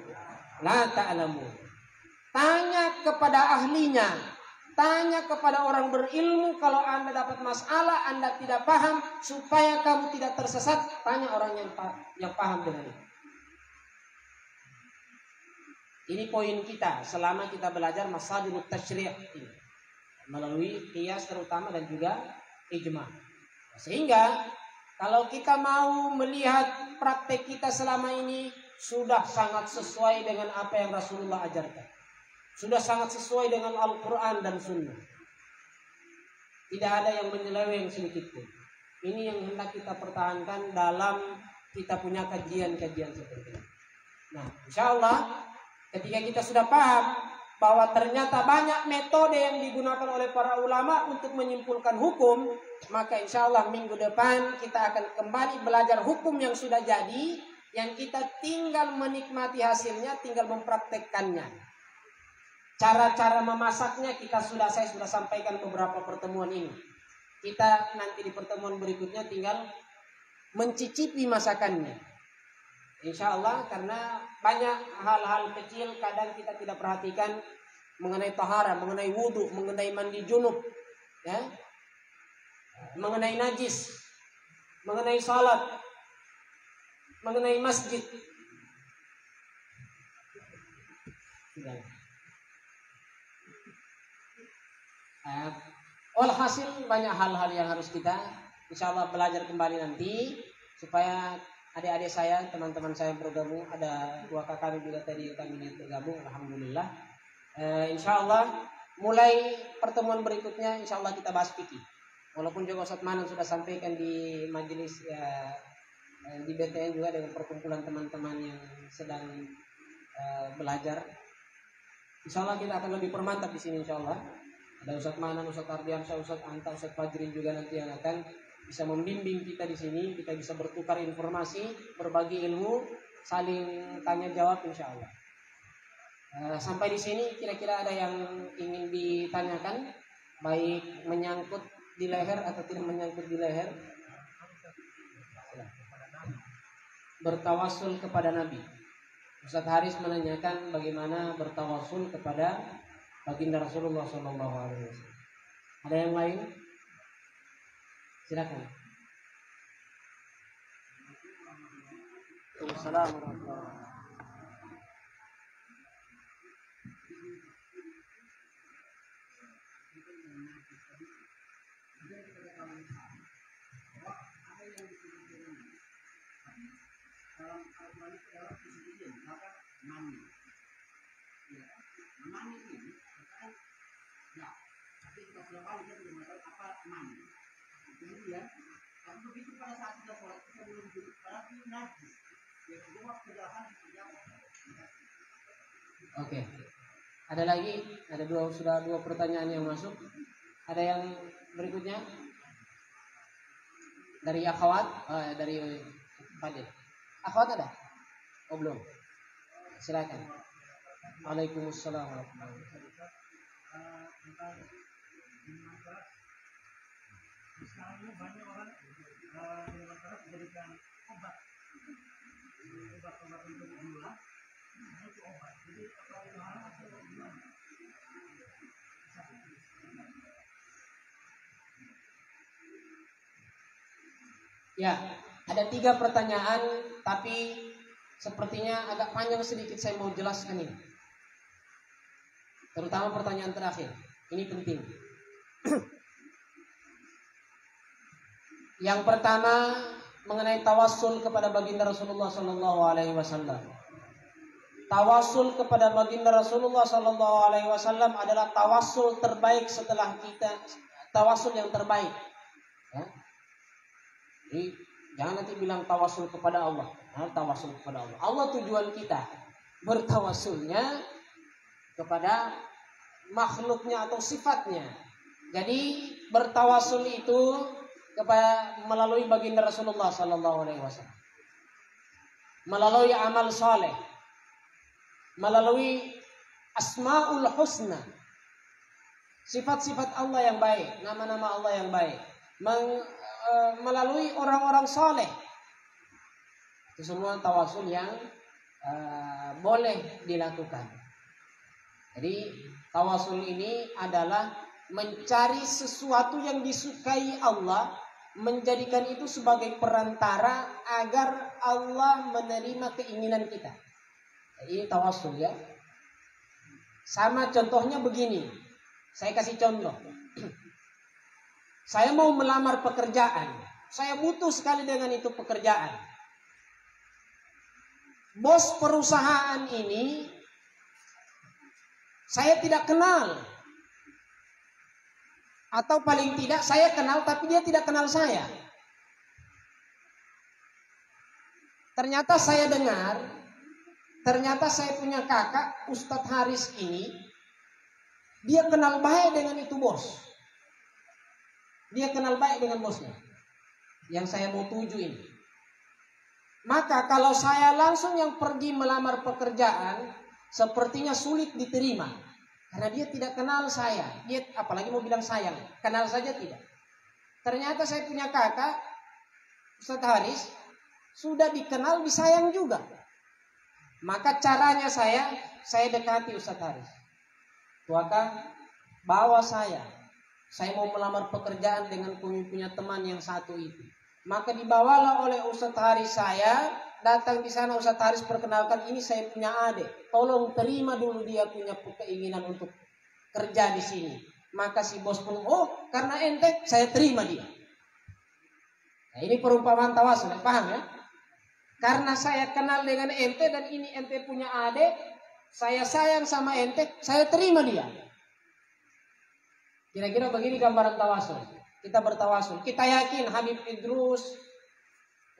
la ta'lamun. Tanya kepada ahlinya, tanya kepada orang berilmu kalau Anda dapat masalah, Anda tidak paham, supaya kamu tidak tersesat, tanya orang yang paham dengan itu. Ini poin kita selama kita belajar masadirut tasyri' ini melalui qiyas terutama dan juga ijma. Sehingga kalau kita mau melihat praktek kita selama ini sudah sangat sesuai dengan apa yang Rasulullah ajarkan. Sudah sangat sesuai dengan Al-Quran dan Sunnah. Tidak ada yang menyeleweng sedikit pun. Ini yang hendak kita pertahankan dalam kita punya kajian-kajian seperti ini. Nah, insya Allah ketika kita sudah paham bahwa ternyata banyak metode yang digunakan oleh para ulama untuk menyimpulkan hukum, maka insya Allah minggu depan kita akan kembali belajar hukum yang sudah jadi, yang kita tinggal menikmati hasilnya, tinggal mempraktekkannya. Cara-cara memasaknya saya sudah sampaikan beberapa pertemuan ini. Kita nanti di pertemuan berikutnya tinggal mencicipi masakannya. Insya Allah, karena banyak hal-hal kecil kadang kita tidak perhatikan mengenai tahara, mengenai wudhu, mengenai mandi junub, ya, mengenai najis, mengenai salat, mengenai masjid. Walhasil banyak hal-hal yang harus kita insya Allah belajar kembali nanti, supaya adik-adik saya, teman-teman saya yang bergabung, ada 2 kakak juga tadi kami bergabung, alhamdulillah. Insya Allah mulai pertemuan berikutnya insya Allah kita bahas fikih. Walaupun juga Ustaz Manan sudah sampaikan di majelis ya, di BTN juga dengan perkumpulan teman-teman yang sedang belajar. Insya Allah kita akan lebih permantap di sini insya Allah. Ada Ustaz Manan, Ustaz Ardiansyah, Ustaz Anta, Ustaz Fajrin juga nanti yang akan bisa membimbing kita di sini. Kita bisa bertukar informasi, berbagi ilmu, saling tanya jawab insya Allah. Sampai di sini kira-kira ada yang ingin ditanyakan, baik menyangkut di leher atau tidak menyangkut di leher. Bertawasul kepada Nabi. Ustaz Haris menanyakan bagaimana bertawasul kepada baginda Rasulullah SAW. Ada yang lain? Silakan. Assalamualaikum warahmatullahi wabarakatuh. Oke. Ada lagi? Sudah dua pertanyaan yang masuk. Ada yang berikutnya? Dari akhwat? Dari Fadil. Akhwat ada? Oh belum. Silakan. Waalaikumsalam warahmatullahi wabarakatuh. Sekarang ini banyak orang di masyarakat dijadikan obat untuk gula, itu obat. Jadi ya, ada 3 pertanyaan, tapi sepertinya agak panjang sedikit saya mau jelaskan ini. Terutama pertanyaan terakhir, ini penting. Yang pertama mengenai tawasul kepada baginda Rasulullah SAW. Tawasul kepada baginda Rasulullah SAW adalah tawasul terbaik setelah kita, tawasul yang terbaik. Ya. Jadi jangan nanti bilang tawasul kepada Allah. Tawasul kepada Allah. Allah tujuan kita bertawasulnya kepada makhluknya atau sifatnya. Jadi bertawasul itu kepada melalui baginda Rasulullah SAW, melalui amal saleh, melalui asmaul husna, sifat-sifat Allah yang baik, nama-nama Allah yang baik, melalui orang-orang saleh. Itu semua tawasul yang boleh dilakukan. Jadi tawasul ini adalah mencari sesuatu yang disukai Allah, menjadikan itu sebagai perantara agar Allah menerima keinginan kita. Ini tawasul ya. Sama contohnya begini. Saya kasih contoh. Saya mau melamar pekerjaan. Saya butuh sekali dengan itu pekerjaan. Bos perusahaan ini saya tidak kenal. Atau paling tidak saya kenal tapi dia tidak kenal saya. Ternyata saya dengar, ternyata saya punya kakak Ustadz Haris ini, dia kenal baik dengan itu bos. Dia kenal baik dengan bosnya yang saya mau tuju ini. Maka kalau saya langsung yang pergi melamar pekerjaan, sepertinya sulit diterima. Karena dia tidak kenal saya. Dia apalagi mau bilang sayang. Kenal saja tidak. Ternyata saya punya kakak Ustadz Haris, sudah dikenal disayang juga. Maka caranya saya dekati Ustadz Haris. Tuaka, bawa saya mau melamar pekerjaan dengan punya teman yang satu itu. Maka dibawalah oleh Ustadz Haris saya, datang di sana Ustadz Haris perkenalkan, ini saya punya adik. Tolong terima dulu dia punya keinginan untuk kerja di sini. Maka si bos pun, oh karena ente saya terima dia. Nah, ini perumpamaan tawasul, paham ya? Karena saya kenal dengan ente dan ini ente punya adik, saya sayang sama ente, saya terima dia. Kira-kira begini gambaran tawasul. Kita bertawasul. Kita yakin Habib Idrus,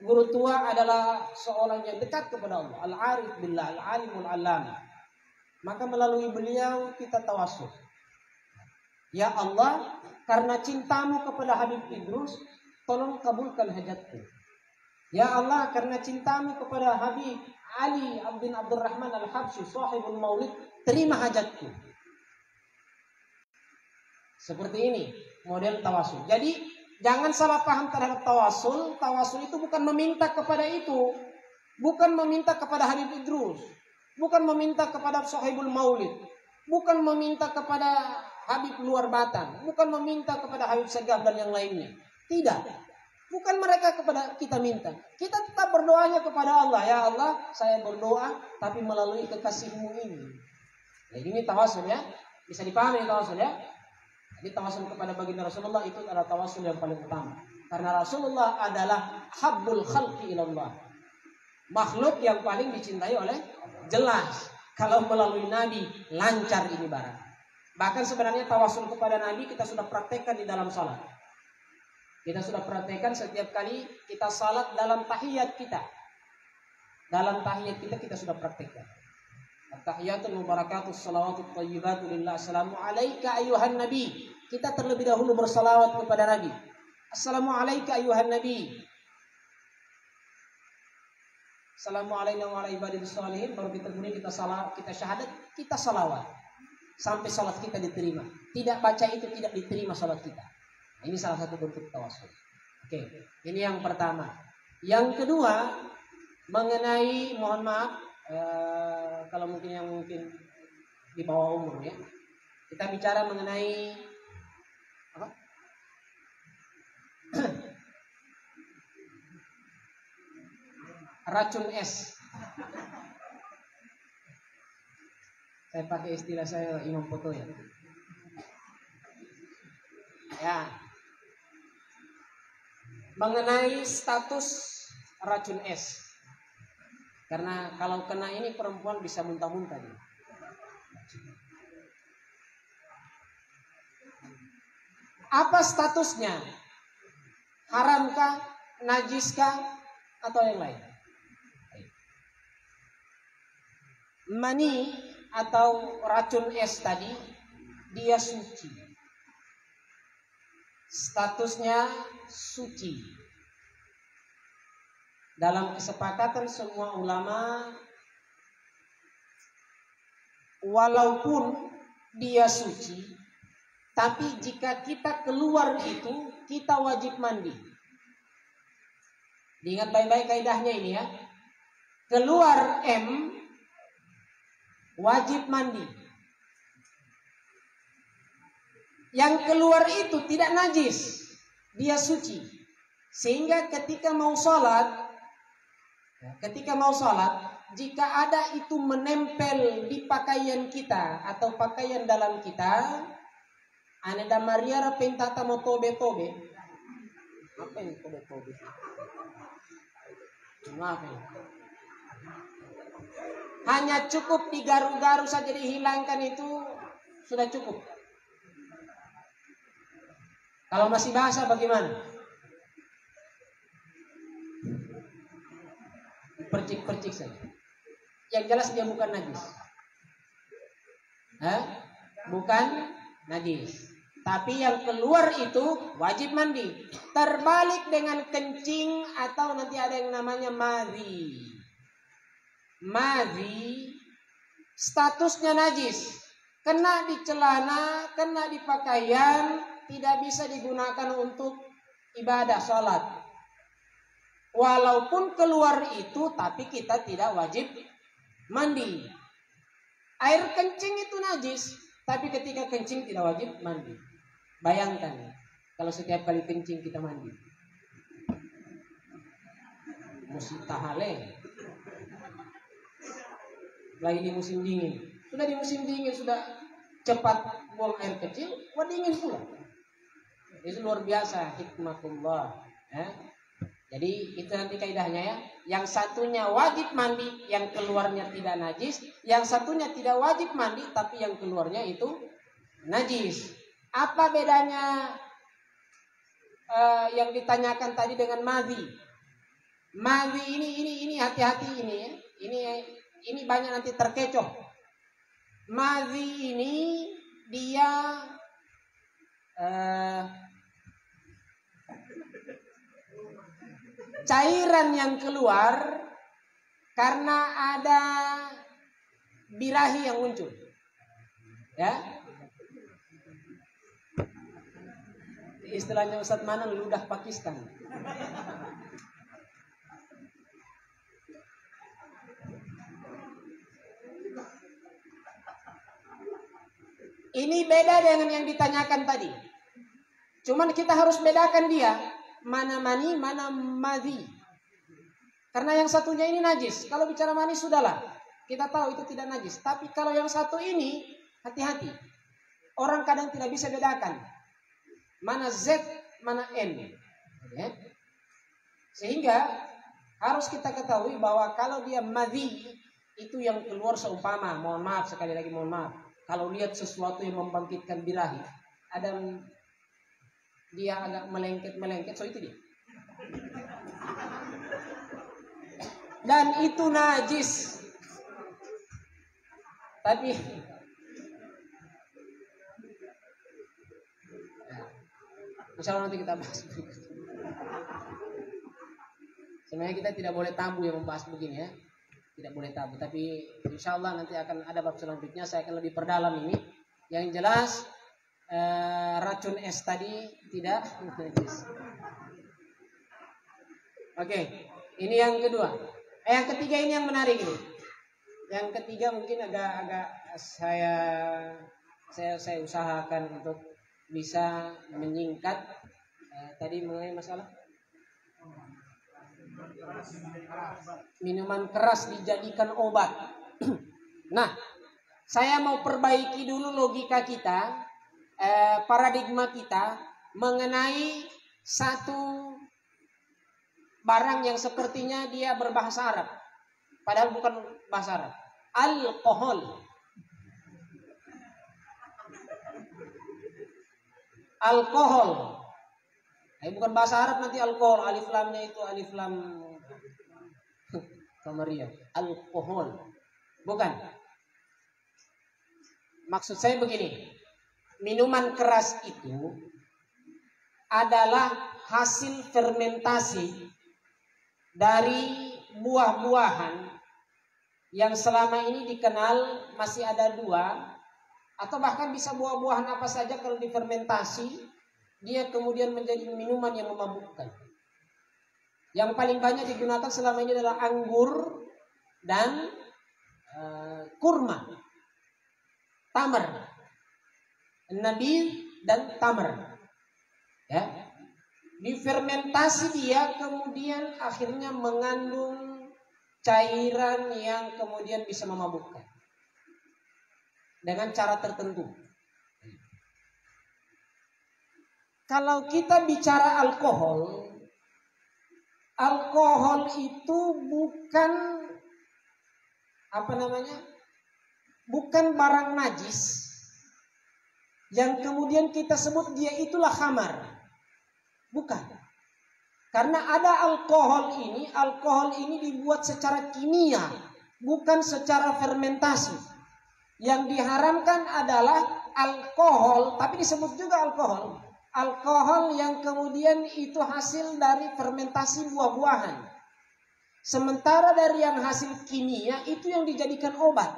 guru tua, adalah seorang yang dekat kepada Allah. Al-arif billah, al-alimul alama. Maka melalui beliau kita tawasul. Ya Allah, karena cintamu kepada Habib Idrus, tolong kabulkan hajatku. Ya Allah, karena cintamu kepada Habib Ali bin Abdurrahman Al-Habsyi, sahibul maulid, terima hajatku. Seperti ini model tawasul. Jadi jangan salah paham terhadap tawasul. Tawasul itu bukan meminta kepada itu, bukan meminta kepada Habib Idrus, bukan meminta kepada sahibul maulid, bukan meminta kepada Habib luar Batang, bukan meminta kepada Habib Segaf dan yang lainnya. Tidak. Bukan mereka kepada kita minta. Kita tetap berdoanya kepada Allah. Ya Allah, saya berdoa tapi melalui kekasihmu ini. Nah, ini tawasul ya. Bisa dipahami tawasul ya. Jadi tawasul kepada baginda Rasulullah itu adalah tawasul yang paling utama. Karena Rasulullah adalah habbul khalqi ilallah. Makhluk yang paling dicintai oleh, jelas. Kalau melalui Nabi, lancar ini barang. Bahkan sebenarnya tawasul kepada Nabi kita sudah praktekkan di dalam salat. Kita sudah praktekkan setiap kali kita salat dalam tahiyat kita. Dalam tahiyat kita sudah praktekkan. At-tahiyatul mubarakatus salawatut thayyibatu lillah. Assalamu alayka ayuhan nabi. Kita terlebih dahulu bersalawat kepada Nabi. Assalamu alayka ayuhan nabi. Assalamu alayna wa ala ibadillah shalihin. Baru kita kemudian kita syahadat, kita salawat. Sampai salat kita diterima. Tidak baca itu tidak diterima salat kita. Ini salah satu bentuk tawasul. Oke, ini yang pertama. Yang kedua, mengenai, mohon maaf, kalau mungkin yang mungkin di bawah umur ya, kita bicara mengenai apa? Racun es. Saya pakai istilah saya Imam Poto ya. Ya. Mengenai status racun es. Karena kalau kena ini perempuan bisa muntah-muntah dia. Apa statusnya? Haramkah, najiskah, atau yang lain? Mani atau racun es tadi, dia suci. Statusnya suci. Dalam kesepakatan semua ulama, walaupun dia suci, tapi jika kita keluar itu, kita wajib mandi. Diingat baik-baik kaidahnya ini ya. Keluar wajib mandi. Yang keluar itu tidak najis, dia suci. Sehingga ketika mau sholat, jika ada itu menempel di pakaian kita atau pakaian dalam kita, aneda mariara pentata mo tobe-tobe. Apa ini tobe-tobe? Maaf ya. Hanya cukup digaru-garu saja, dihilangkan itu sudah cukup. Kalau masih basah bagaimana? Percik-percik saja. Yang jelas dia bukan najis. Bukan najis. Tapi yang keluar itu wajib mandi. Terbalik dengan kencing atau nanti ada yang namanya madhi. Madhi statusnya najis. Kena di celana, kena di pakaian, tidak bisa digunakan untuk ibadah sholat. Walaupun keluar itu, tapi kita tidak wajib mandi. Air kencing itu najis, tapi ketika kencing tidak wajib mandi. Bayangkan kalau setiap kali kencing kita mandi. Mustahil. Lagi di musim dingin. Sudah di musim dingin sudah cepat buang air kecil, dingin pula. Itu luar biasa hikmatullah. Jadi itu nanti kaidahnya ya. Yang satunya wajib mandi, yang keluarnya tidak najis. Yang satunya tidak wajib mandi, tapi yang keluarnya itu najis. Apa bedanya yang ditanyakan tadi dengan madhi? Madhi ini hati-hati ini ya. Ini banyak nanti terkecoh. Madhi ini dia cairan yang keluar karena ada birahi yang muncul. Ya. Istilahnya Ustadz Manan, ludah Pakistan. Ini beda dengan yang ditanyakan tadi. Cuman kita harus bedakan dia. Mana mani, mana madhi. Karena yang satunya ini najis. Kalau bicara mani sudahlah. Kita tahu itu tidak najis. Tapi kalau yang satu ini, hati-hati. Orang kadang tidak bisa bedakan. Mana Z, mana N. Ya. Sehingga harus kita ketahui bahwa kalau dia madhi, itu yang keluar seumpama. Mohon maaf, sekali lagi mohon maaf. Kalau lihat sesuatu yang membangkitkan birahi, ada dia agak melengket, so itu dia. Dan itu najis. Tapi insya Allah nanti kita bahas. Sebenarnya kita tidak boleh tabu yang membahas begini ya. Tidak boleh tabu. Tapi insya Allah nanti akan ada bab selanjutnya. Saya akan lebih perdalam ini. Yang jelas racun es tadi tidak najis. Oke, ini yang kedua. Yang ketiga ini yang menarik ini. Yang ketiga mungkin agak saya usahakan untuk bisa menyingkat tadi mengenai masalah minuman keras dijadikan obat. Nah, saya mau perbaiki dulu logika kita, paradigma kita mengenai satu barang yang sepertinya dia berbahasa Arab, padahal bukan bahasa Arab. Alkohol. Alkohol. Bukan bahasa Arab nanti alkohol. Alif lamnya itu alif lam Kamaria. Alkohol. Bukan. Maksud saya begini. Minuman keras itu adalah hasil fermentasi dari buah-buahan yang selama ini dikenal masih ada dua, atau bahkan bisa buah-buahan apa saja kalau difermentasi dia kemudian menjadi minuman yang memabukkan. Yang paling banyak digunakan selama ini adalah anggur dan kurma, tamar, nabi dan tamar. Ya, difermentasi dia kemudian akhirnya mengandung cairan yang kemudian bisa memabukkan dengan cara tertentu. Kalau kita bicara alkohol, alkohol itu bukan bukan barang najis yang kemudian kita sebut dia itulah khamar. Bukan. Karena ada alkohol ini dibuat secara kimia, bukan secara fermentasi. Yang diharamkan adalah alkohol, tapi disebut juga alkohol. Alkohol yang kemudian itu hasil dari fermentasi buah-buahan. Sementara dari yang hasil kimia itu yang dijadikan obat.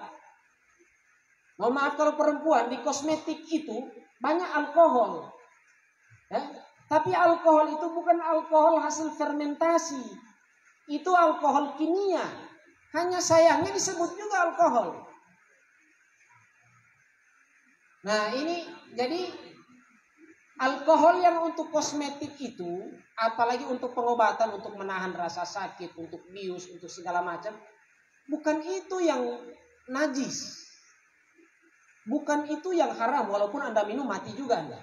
Mohon maaf kalau perempuan di kosmetik itu banyak alkohol. Ya? Tapi alkohol itu bukan alkohol hasil fermentasi. Itu alkohol kimia. Hanya sayangnya disebut juga alkohol. Nah ini jadi alkohol yang untuk kosmetik itu, apalagi untuk pengobatan, untuk menahan rasa sakit, untuk bius, untuk segala macam, bukan itu yang najis. Bukan itu yang haram, walaupun Anda minum mati juga Anda.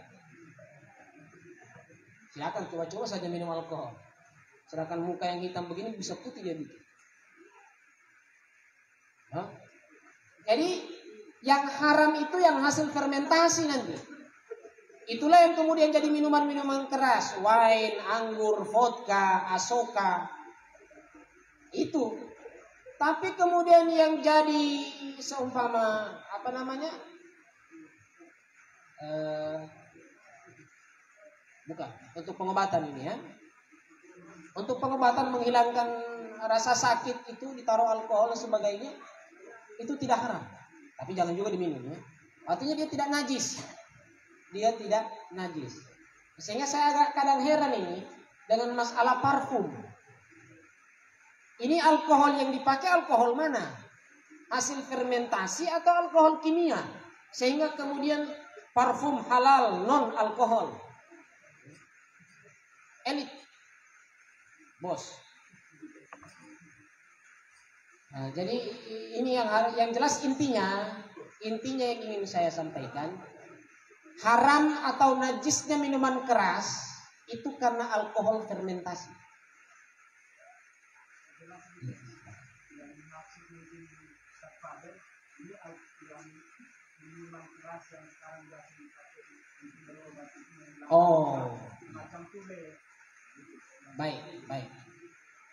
Silakan coba-coba saja minum alkohol. Sedangkan muka yang hitam begini bisa putih dia bikin. Jadi yang haram itu yang hasil fermentasi nanti. Itulah yang kemudian jadi minuman-minuman keras, wine, anggur, vodka, asoka. Itu. Tapi kemudian yang jadi seumpama apa namanya? Bukan, untuk pengobatan ini ya. Untuk pengobatan menghilangkan rasa sakit itu ditaruh alkohol dan sebagainya, itu tidak haram. Tapi jangan juga diminum ya. Artinya dia tidak najis. Dia tidak najis. Sehingga saya agak kadang heran ini dengan masalah parfum. Ini alkohol yang dipakai alkohol mana? Hasil fermentasi atau alkohol kimia? Sehingga kemudian parfum halal non alkohol. Elit. Bos. Nah, jadi ini yang jelas intinya yang ingin saya sampaikan, haram atau najisnya minuman keras itu karena alkohol fermentasi. Oh, baik.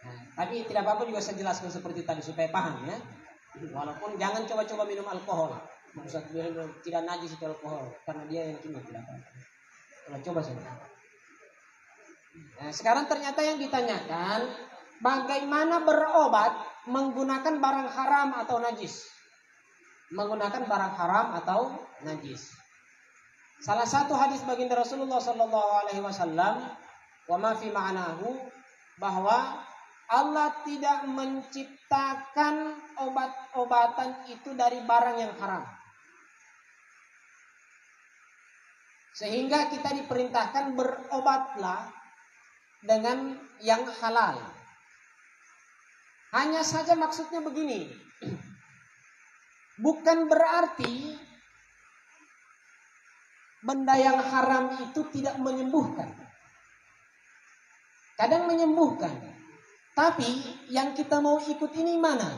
Nah, tapi tidak apa-apa juga saya jelaskan seperti tadi supaya paham ya. Walaupun jangan coba-coba minum alkohol. Maksud tidak najis itu alkohol karena dia yang kimia tidak apa-apa. Kalau coba saja. Nah, sekarang ternyata yang ditanyakan bagaimana berobat menggunakan barang haram atau najis. Menggunakan barang haram atau najis. Salah satu hadis baginda Rasulullah SAW, wa ma fi ma'nahu, bahwa Allah tidak menciptakan obat-obatan itu dari barang yang haram. Sehingga kita diperintahkan berobatlah dengan yang halal. Hanya saja maksudnya begini. Bukan berarti benda yang haram itu tidak menyembuhkan. Kadang menyembuhkan. Tapi yang kita mau ikut ini mana?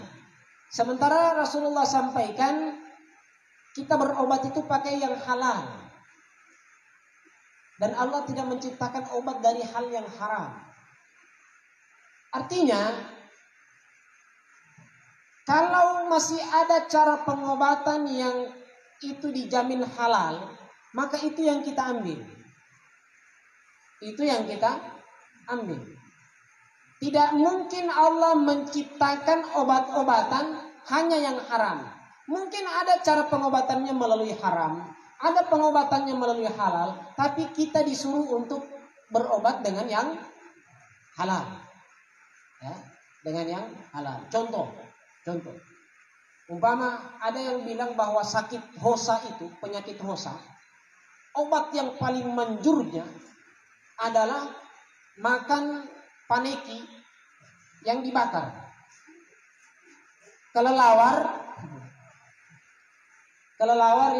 Sementara Rasulullah sampaikan kita berobat itu pakai yang halal. Dan Allah tidak menciptakan obat dari hal yang haram. Artinya, kalau masih ada cara pengobatan yang itu dijamin halal, maka itu yang kita ambil. Itu yang kita ambil. Tidak mungkin Allah menciptakan obat-obatan hanya yang haram. Mungkin ada cara pengobatannya melalui haram, ada pengobatannya melalui halal, tapi kita disuruh untuk berobat dengan yang halal. Ya, dengan yang halal. Contoh. Umpama ada yang bilang bahwa sakit hosa itu, penyakit hosa, obat yang paling manjurnya adalah makan paneki yang dibakar. Kelelawar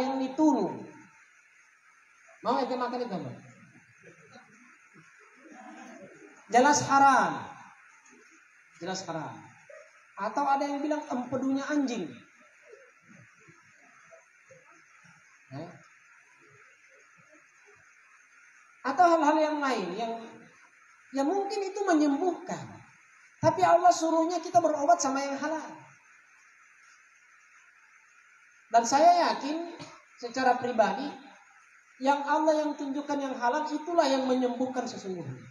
yang ditulung. Mau itu makan itu? Jelas haram. Atau ada yang bilang empedunya anjing. Atau hal-hal yang lain yang mungkin itu menyembuhkan. Tapi Allah suruhnya kita berobat sama yang halal. Dan saya yakin secara pribadi yang Allah yang tunjukkan yang halal itulah yang menyembuhkan sesungguhnya.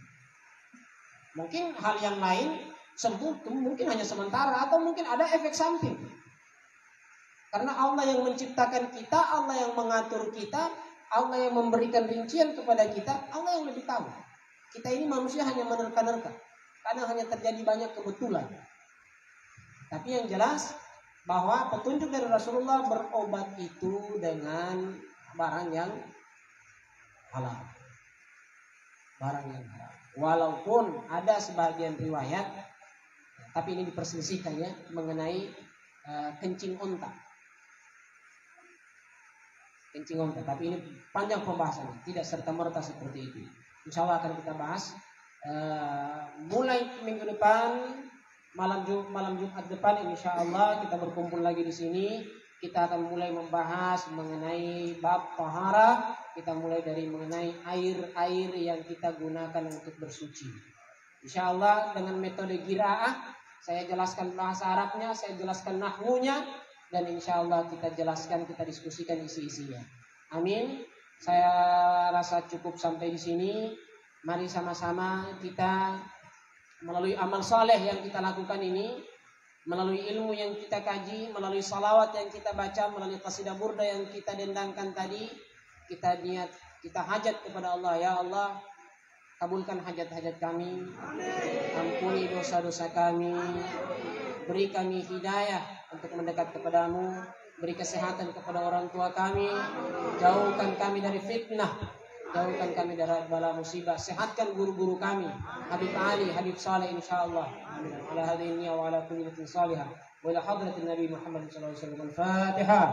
Mungkin hal yang lain sembuh mungkin hanya sementara atau mungkin ada efek samping. Karena Allah yang menciptakan kita, Allah yang mengatur kita, Allah yang memberikan rincian kepada kita, Allah yang lebih tahu. Kita ini manusia hanya menerka-nerka. Karena hanya terjadi banyak kebetulan. Tapi yang jelas bahwa petunjuk dari Rasulullah berobat itu dengan barang yang halal. Walaupun ada sebagian riwayat, tapi ini diperselisihkan ya, mengenai kencing unta. Tapi ini panjang pembahasannya, tidak serta-merta seperti itu. Insya Allah akan kita bahas mulai minggu depan, malam Jumat depan, insya Allah kita berkumpul lagi di sini kita akan mulai membahas mengenai bab tahara. Kita mulai dari mengenai air-air yang kita gunakan untuk bersuci. Insya Allah dengan metode qiraah, saya jelaskan bahasa Arabnya, saya jelaskan nahwunya, dan insya Allah kita jelaskan, kita diskusikan isi-isinya. Amin. Saya rasa cukup sampai di sini. Mari sama-sama kita melalui amal saleh yang kita lakukan ini, melalui ilmu yang kita kaji, melalui salawat yang kita baca, melalui qasidah burda yang kita dendangkan tadi, kita niat, kita hajat kepada Allah. Ya Allah, kabulkan hajat-hajat kami, ampuni dosa-dosa kami, beri kami hidayah untuk mendekat kepadamu, beri kesehatan kepada orang tua kami, jauhkan kami dari fitnah, jauhkan kami dari bala musibah, sehatkan guru-guru kami, Habib Ali, Habib Saleh insyaallah. Amin. Ala hadhihi wa ala kulli niyatin salihah wa ila hadratin Nabi Muhammad sallallahu alaihi wasallam. Al-Fatihah.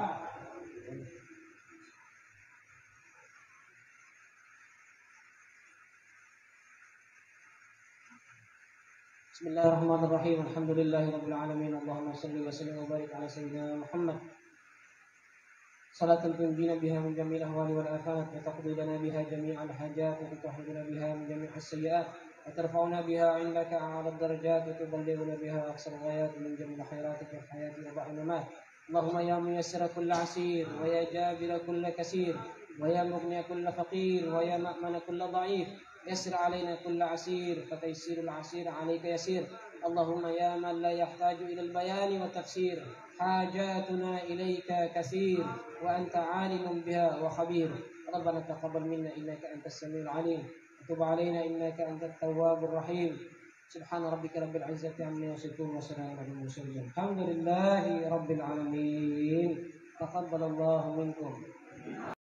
Bismillahirrahmanirrahim. Alhamdulillahirabbil alamin. Allahumma shalli wa sallim wa barik ala sayyidina Muhammad. صلاة تنجينا بها من جميع الأهوال والآفات وتقضي لنا بها جميع الحاجات وتطهرنا بها من جميع السيئات وترفعنا بها عندك أعلى الدرجات وتبلغنا بها أقصى الغايات من جميع الخيرات في الحياة وبعد الممات. اللهم يا ميسر كل عسير ويا جابر كل كسير ويا مغني كل فقير ويا مأمن كل ضعيف يسر علينا كل عسير فتيسير العسير عليك يسير. اللهم يا من لا يحتاج إلى البيان والتفسير حاجاتنا إليك كثير وأنت عالم بها وخبير. ربنا تقبل منا إنك أنت السميع العليم وتب علينا إنك أنت التواب الرحيم. سبحان ربك رب العزة عما يصفون وسلام على المرسلين الحمد لله رب العالمين. تقبل الله منكم.